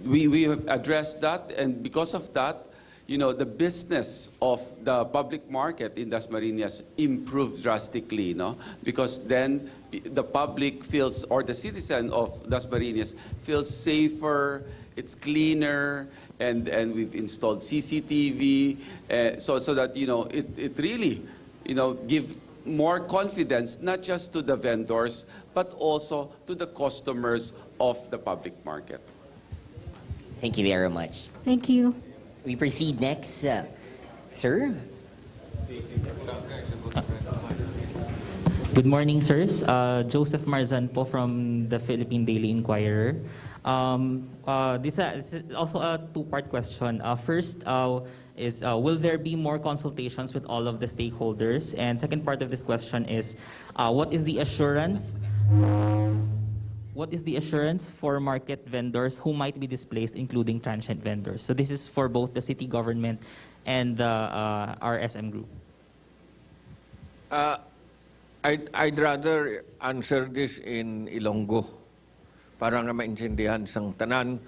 We have addressed that, and because of that, the business of the public market in Dasmariñas improved drastically, no? Because then the public feels, or the citizen of Dasmariñas feels safer, it's cleaner, and we've installed CCTV, so that it really give more confidence not just to the vendors but also to the customers of the public market. Thank you very much. Thank you. We proceed next, sir. Good morning, sirs. Joseph Marzan po from the Philippine Daily Inquirer. This is also a two-part question. First is, will there be more consultations with all of the stakeholders? And second part of this question is, what is the assurance? What is the assurance for market vendors who might be displaced, including transient vendors? So this is for both the city government and our SM group. I'd rather answer this in Ilonggo para nga maintindihan sang tanan.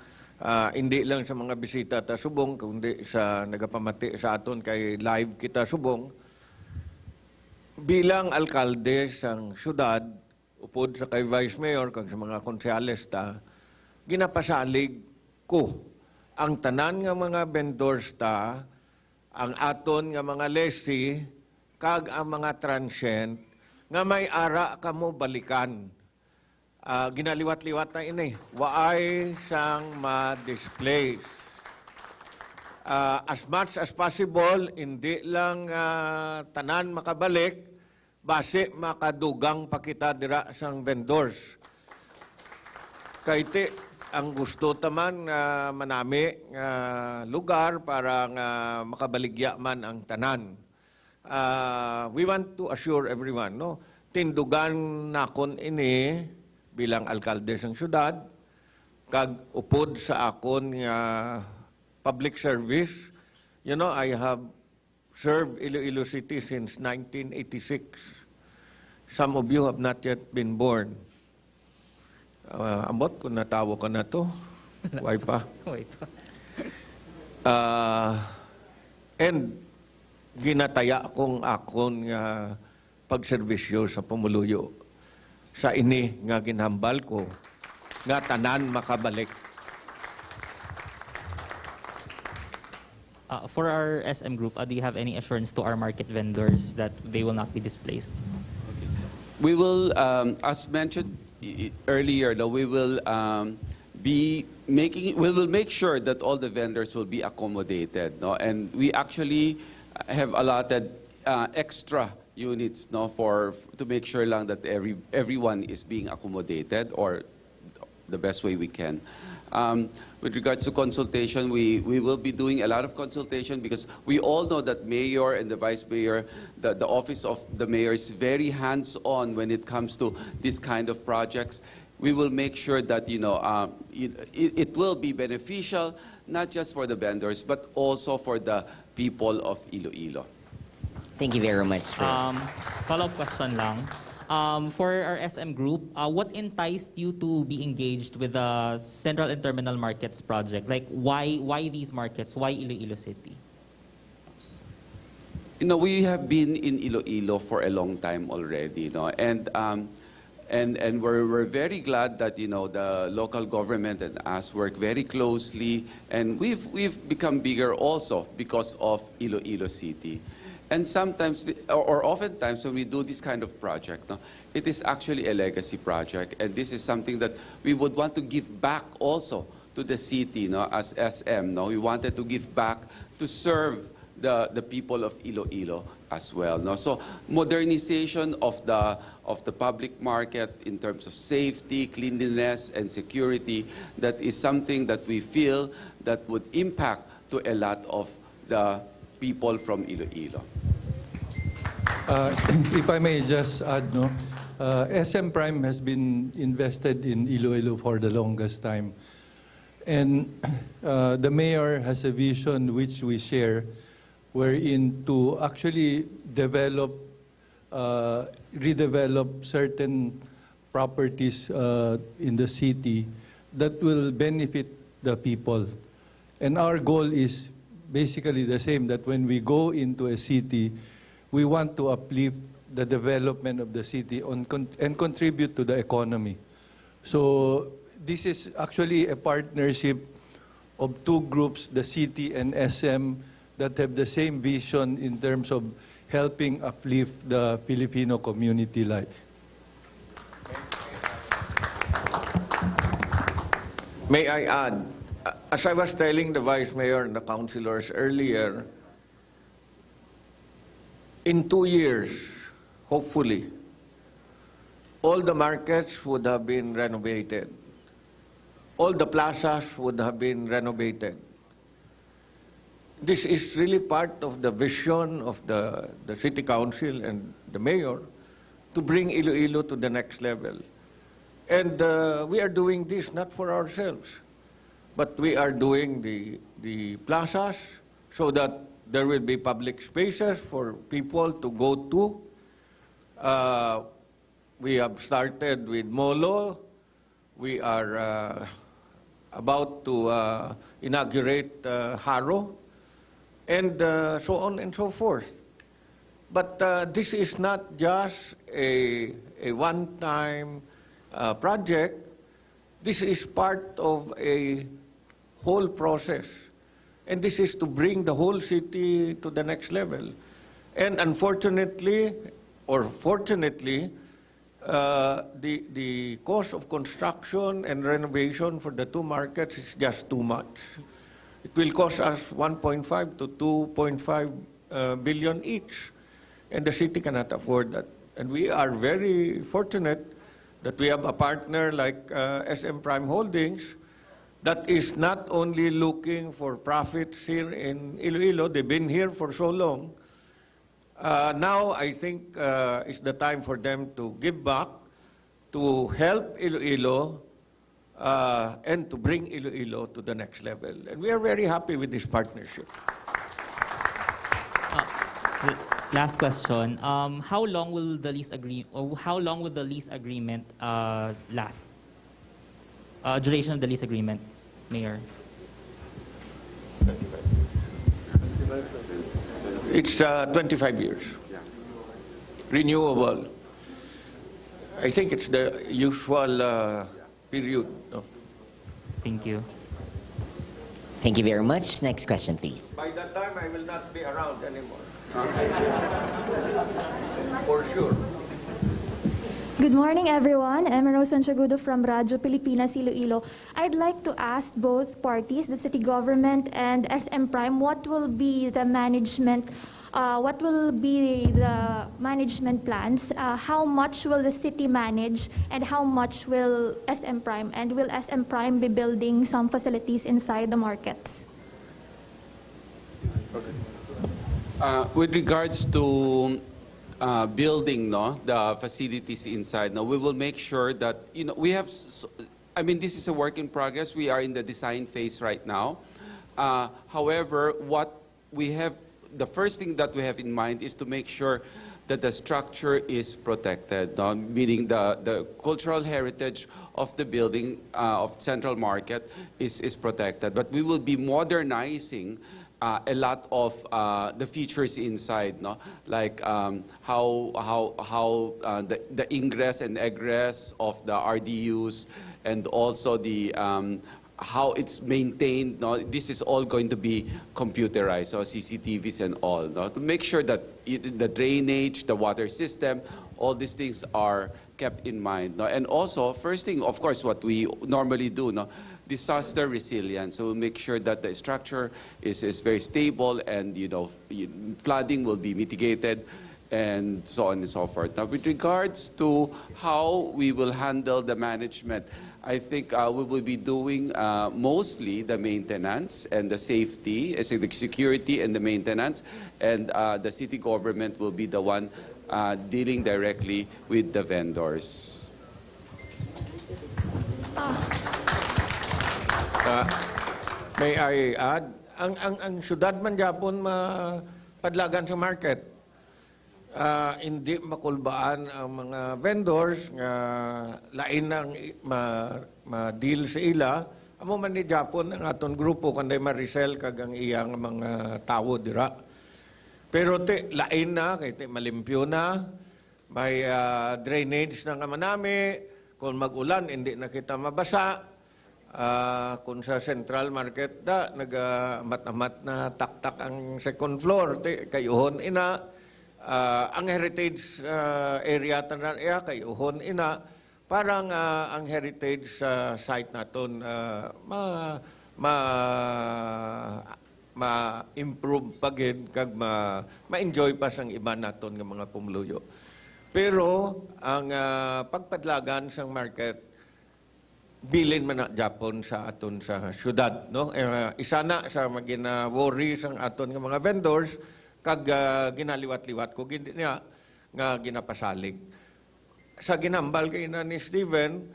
Hindi lang sa mga bisita ta subong, kundi sa nagapamati sa aton kay live kita subong. Bilang alkalde sang syudad, upod sa kay vice mayor, kag sa mga konsyales ta, ginapasalig ko ang tanan nga mga vendors ta, ang aton nga mga lessee, kag ang mga transient, nga may ara kamo balikan. Ginaliwat-liwat na ini. Waay sang ma-displace. As much as possible, hindi lang tanan makabalik, base makadugang pa kita dira sang vendors. Kaiti, ang gusto taman manami lugar para makabaligya man ang tanan. We want to assure everyone, no? Tindugan nakon ini bilang alkalde sang syudad, kag upod sa akon public service. You know, I have served Iloilo City since 1986. Some of you have not yet been born. Ambot, kung natawo ka na to, why pa? And ginataya kong akon nga pagserbisyo sa pumuluyo sa ini nga ginhambal ko nga tanan makabalik. For our SM group, do you have any assurance to our market vendors that they will not be displaced? We will, as mentioned earlier, we will we will make sure that all the vendors will be accommodated, no? And we actually have allotted extra units, no, to make sure lang that everyone is being accommodated, or the best way we can. With regards to consultation, we will be doing a lot of consultation because we all know that mayor and the vice mayor, the office of the mayor is very hands-on when it comes to this kind of projects. We will make sure that it will be beneficial not just for the vendors but also for the people of Iloilo. Thank you very much. Follow-up question lang. For our SM group, what enticed you to be engaged with the Central and Terminal Markets project? Like, why these markets? Why Iloilo City? We have been in Iloilo for a long time already, and we're very glad that the local government and us work very closely, and we've become bigger also because of Iloilo City. And sometimes, or oftentimes, when we do this kind of project, it is actually a legacy project, and this is something that we would want to give back also to the city, as SM. We wanted to give back to serve the people of Iloilo as well. So modernization of the public market in terms of safety, cleanliness, and security, that is something that we feel that would impact to a lot of the people from Iloilo. If I may just add, SM Prime has been invested in Iloilo for the longest time. And the mayor has a vision which we share, wherein to actually redevelop certain properties in the city that will benefit the people. And our goal is basically the same, that when we go into a city, we want to uplift the development of the city and contribute to the economy. So this is actually a partnership of two groups, the city and SM, that have the same vision in terms of helping uplift the Filipino community life. May I add, as I was telling the Vice Mayor and the councilors earlier, in 2 years, hopefully, all the markets would have been renovated. All the plazas would have been renovated. This is really part of the vision of the City Council and the Mayor to bring Iloilo to the next level. And we are doing this not for ourselves, but we are doing the plazas so that there will be public spaces for people to go to. We have started with Molo. We are about to inaugurate Haro, and so on and so forth. But this is not just a one-time project. This is part of a whole process. And this is to bring the whole city to the next level. And unfortunately, or fortunately, the cost of construction and renovation for the two markets is just too much. It will cost us 1.5 to 2.5 billion each. And the city cannot afford that. And we are very fortunate that we have a partner like SM Prime Holdings that is not only looking for profits here in Iloilo. They've been here for so long. Now I think it's the time for them to give back, to help Iloilo, and to bring Iloilo to the next level. And we are very happy with this partnership. Last question. How long will the lease agreement last? Duration of the lease agreement, Mayor. It's 25 years. Renewable. I think it's the usual period. No? Thank you. Thank you very much. Next question, please. By that time, I will not be around anymore. For sure. Good morning, everyone. I'm Rose Santiagudo from Radyo Pilipinas, Iloilo. I'd like to ask both parties, the city government and SM Prime, what will be the management plans? How much will the city manage, and how much will SM Prime? And will SM Prime be building some facilities inside the markets? With regards to building the facilities inside, we will make sure that, we have, this is a work in progress. We are in the design phase right now. However, the first thing that we have in mind is to make sure that the structure is protected, meaning the cultural heritage of the building of Central Market is protected. But we will be modernizing a lot of the features inside, like how the ingress and egress of the RDUs, and also the how it's maintained. This is all going to be computerized, so CCTVs and all, to make sure that the drainage, the water system, all these things are kept in mind. And also, first thing, of course, what we normally do, disaster resilience. So we'll make sure that the structure is very stable, and flooding will be mitigated, and so on and so forth. Now, with regards to how we will handle the management, I think we will be doing mostly the maintenance and the safety, the security and the maintenance, and the city government will be the one dealing directly with the vendors. May I add? Ang syudad man Japon mapadlagan sa market. Hindi makulbaan ang mga vendors nga lain nang ma-deal sa ila. Amo man ni Japon ang aton grupo kanday ma-resell kag ang iyang mga tawo dira. Pero lain na kay malimpyo na, may drainage na nga manami, kung mag-ulan hindi na kita mabasa. Kung sa Central Market da, nag-amat-amat na taktak ang second floor, kayuhon ina. Ang heritage area tanan iya, kayuhon ina. Parang ang heritage site naton ma-improve pagid kag ma-enjoy pa sang iba naton nga mga pumuluyo. Pero ang pagpadlagan sang market bilin man na Japon sa aton sa syudad, no? Isa na sa magina worry sang aton nga mga vendors kag ginaliwat-liwat ko gindi niya nga ginapasalig. Sa ginambal kay na ni Steven,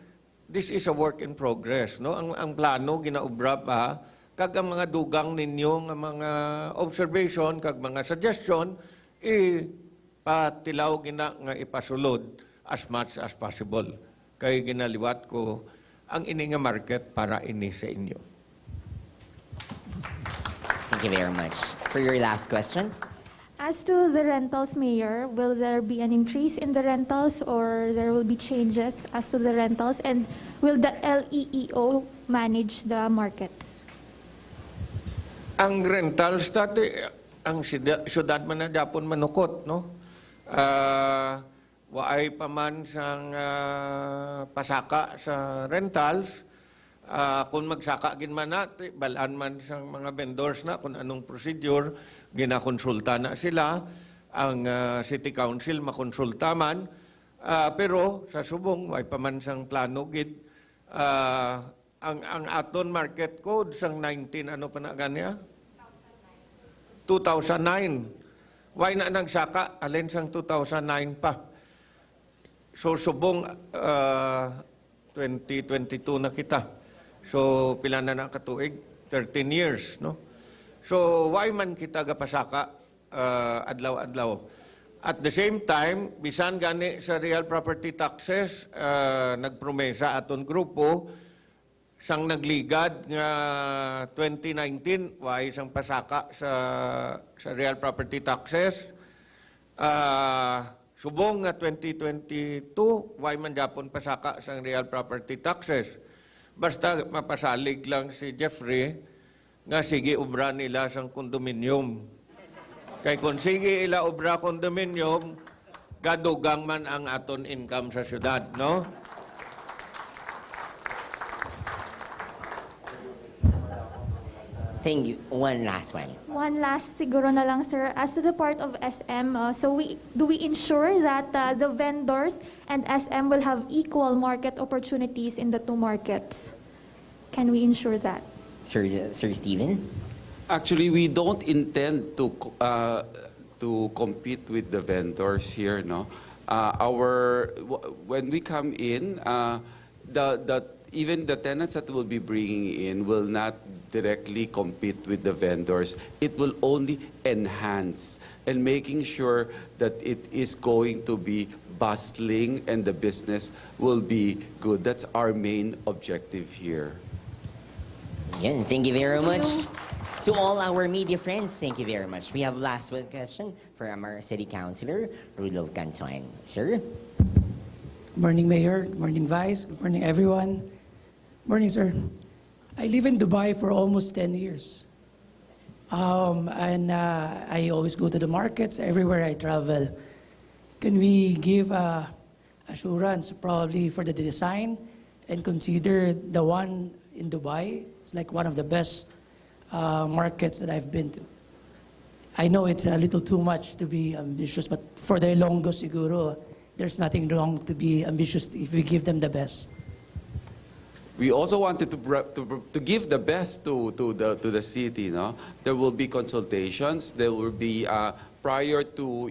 this is a work in progress, no? Ang plano ginaubra pa kag ang mga dugang ninyo nga mga observation kag mga suggestion patilaw gina nga ipasulod as much as possible. Kay ginaliwat ko ang ini nga market para ini sa inyo. Thank you very much. For your last question. As to the rentals, Mayor, will there be an increase in the rentals or there will be changes as to the rentals? And will the LEEO manage the markets? Ang rentals dati, ang syudad man na Japon manukot, no? Waay pa man sang pasaka sa rentals. Kung magsaka gin man natin, balaan man sang mga vendors na kung anong procedure, ginakonsulta na sila. Ang City Council makonsulta man. Pero sa subong, waay pa man sang plano gid. Ang aton market code sang 19, ano pa na ganya? 2009. Why na nagsaka? Alin sang 2009 pa. So, subong 2022 na kita. So, pila na nakatuig? 13 years, no? So, why man kita gapasaka adlaw-adlaw? At the same time, bisan gani sa real property taxes, nagpromesa aton grupo, sang nagligad nga 2019, why isang pasaka sa real property taxes. Subong nga 2022, why man Japon pasaka sa real property taxes. Basta mapasalig lang si Jeffrey nga sige ubra nila sang kondominium. Kay kung sige ila ubra kondominium, gadugang man ang aton income sa syudad, no? Thank you. One last one. One last siguro na lang, sir. As to the part of SM, do we ensure that the vendors and SM will have equal market opportunities in the two markets? Can we ensure that? Sir Steven? Actually, we don't intend to compete with the vendors here, no. When we come in, even the tenants that we'll be bringing in will not directly compete with the vendors. It will only enhance and making sure that it is going to be bustling and the business will be good. That's our main objective here. Yeah, thank you very much. To all our media friends, thank you very much. We have last one question from our City Councilor, Rudolph Cansoin. Sir? Good morning, Mayor. Good morning, Vice. Good morning, everyone. Morning, sir. I live in Dubai for almost 10 years. I always go to the markets everywhere I travel. Can we give assurance probably for the design and consider the one in Dubai? It's like one of the best markets that I've been to. I know it's a little too much to be ambitious, but for the Ilonggo siguro, there's nothing wrong to be ambitious if we give them the best. We also wanted to give the best to the city. No, there will be consultations. There will be prior to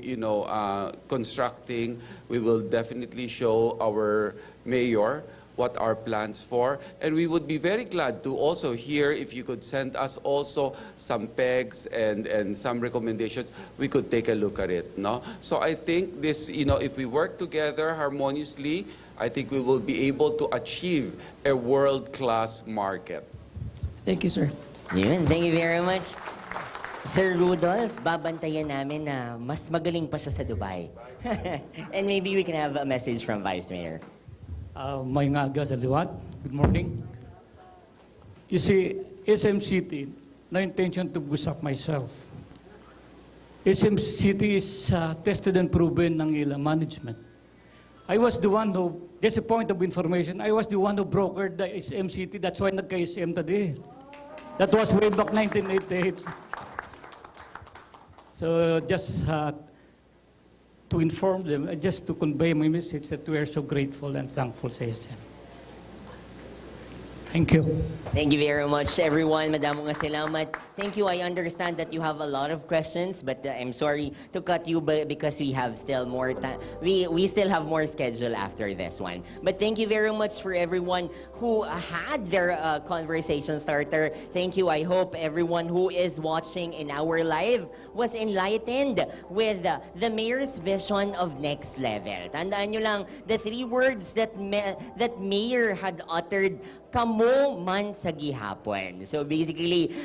constructing. We will definitely show our mayor what our plans for, and we would be very glad to also hear if you could send us also some pegs and some recommendations. We could take a look at it. No, so I think this, if we work together harmoniously, I think we will be able to achieve a world-class market. Thank you, sir. Yun, thank you very much. Sir Rudolph, babantayan namin na mas magaling pa siya sa Dubai. And maybe we can have a message from Vice Mayor. Mayong aga sa liwat. Good morning. You see, SM City, no intention to boost up myself. SM City is tested and proven ng ilang management. I was the one who, just a point of information, I was the one who brokered the SM City. That's why nagka-SM today. That was way back 1988. So just to inform them, just to convey my message that we are so grateful and thankful sa SM. Thank you. Thank you very much, everyone. Madamo nga salamat. Thank you. I understand that you have a lot of questions, but I'm sorry to cut you because we have still more time. We still have more schedule after this one. But thank you very much for everyone who had their conversation starter. Thank you. I hope everyone who is watching in our live was enlightened with the mayor's vision of next level. Tandaan nyo lang, the 3 words that mayor had uttered, kamo man sa gihapon. So basically,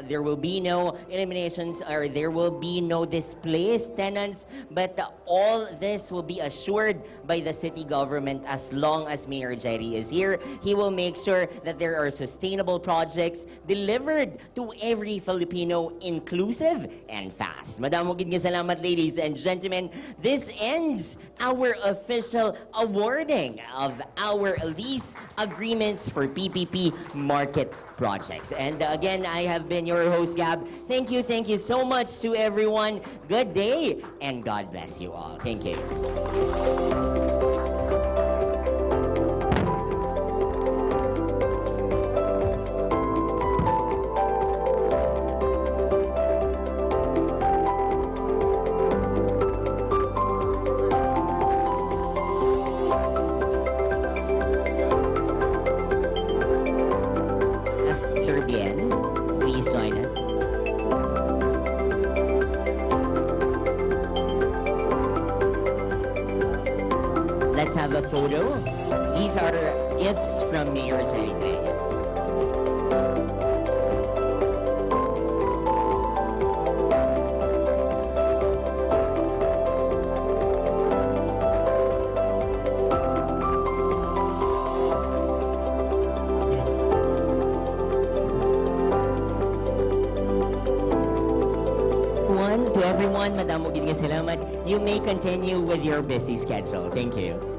there will be no eliminations or there will be no displaced tenants, but all this will be assured by the city government as long as Mayor Jerry is here. He will make sure that there are sustainable projects delivered to every Filipino, inclusive and fast. Madamo gid nga salamat, ladies and gentlemen. This ends our official awarding of our lease agreements for PPP market projects. And again, I have been your host, Gab. Thank you so much to everyone. Good day, and God bless you all. Thank you. Serbian, please join us. Let's have a photo. These are gifts from Mayor Jerry Reyes. To everyone, madamo gid nga salamat. You may continue with your busy schedule. Thank you.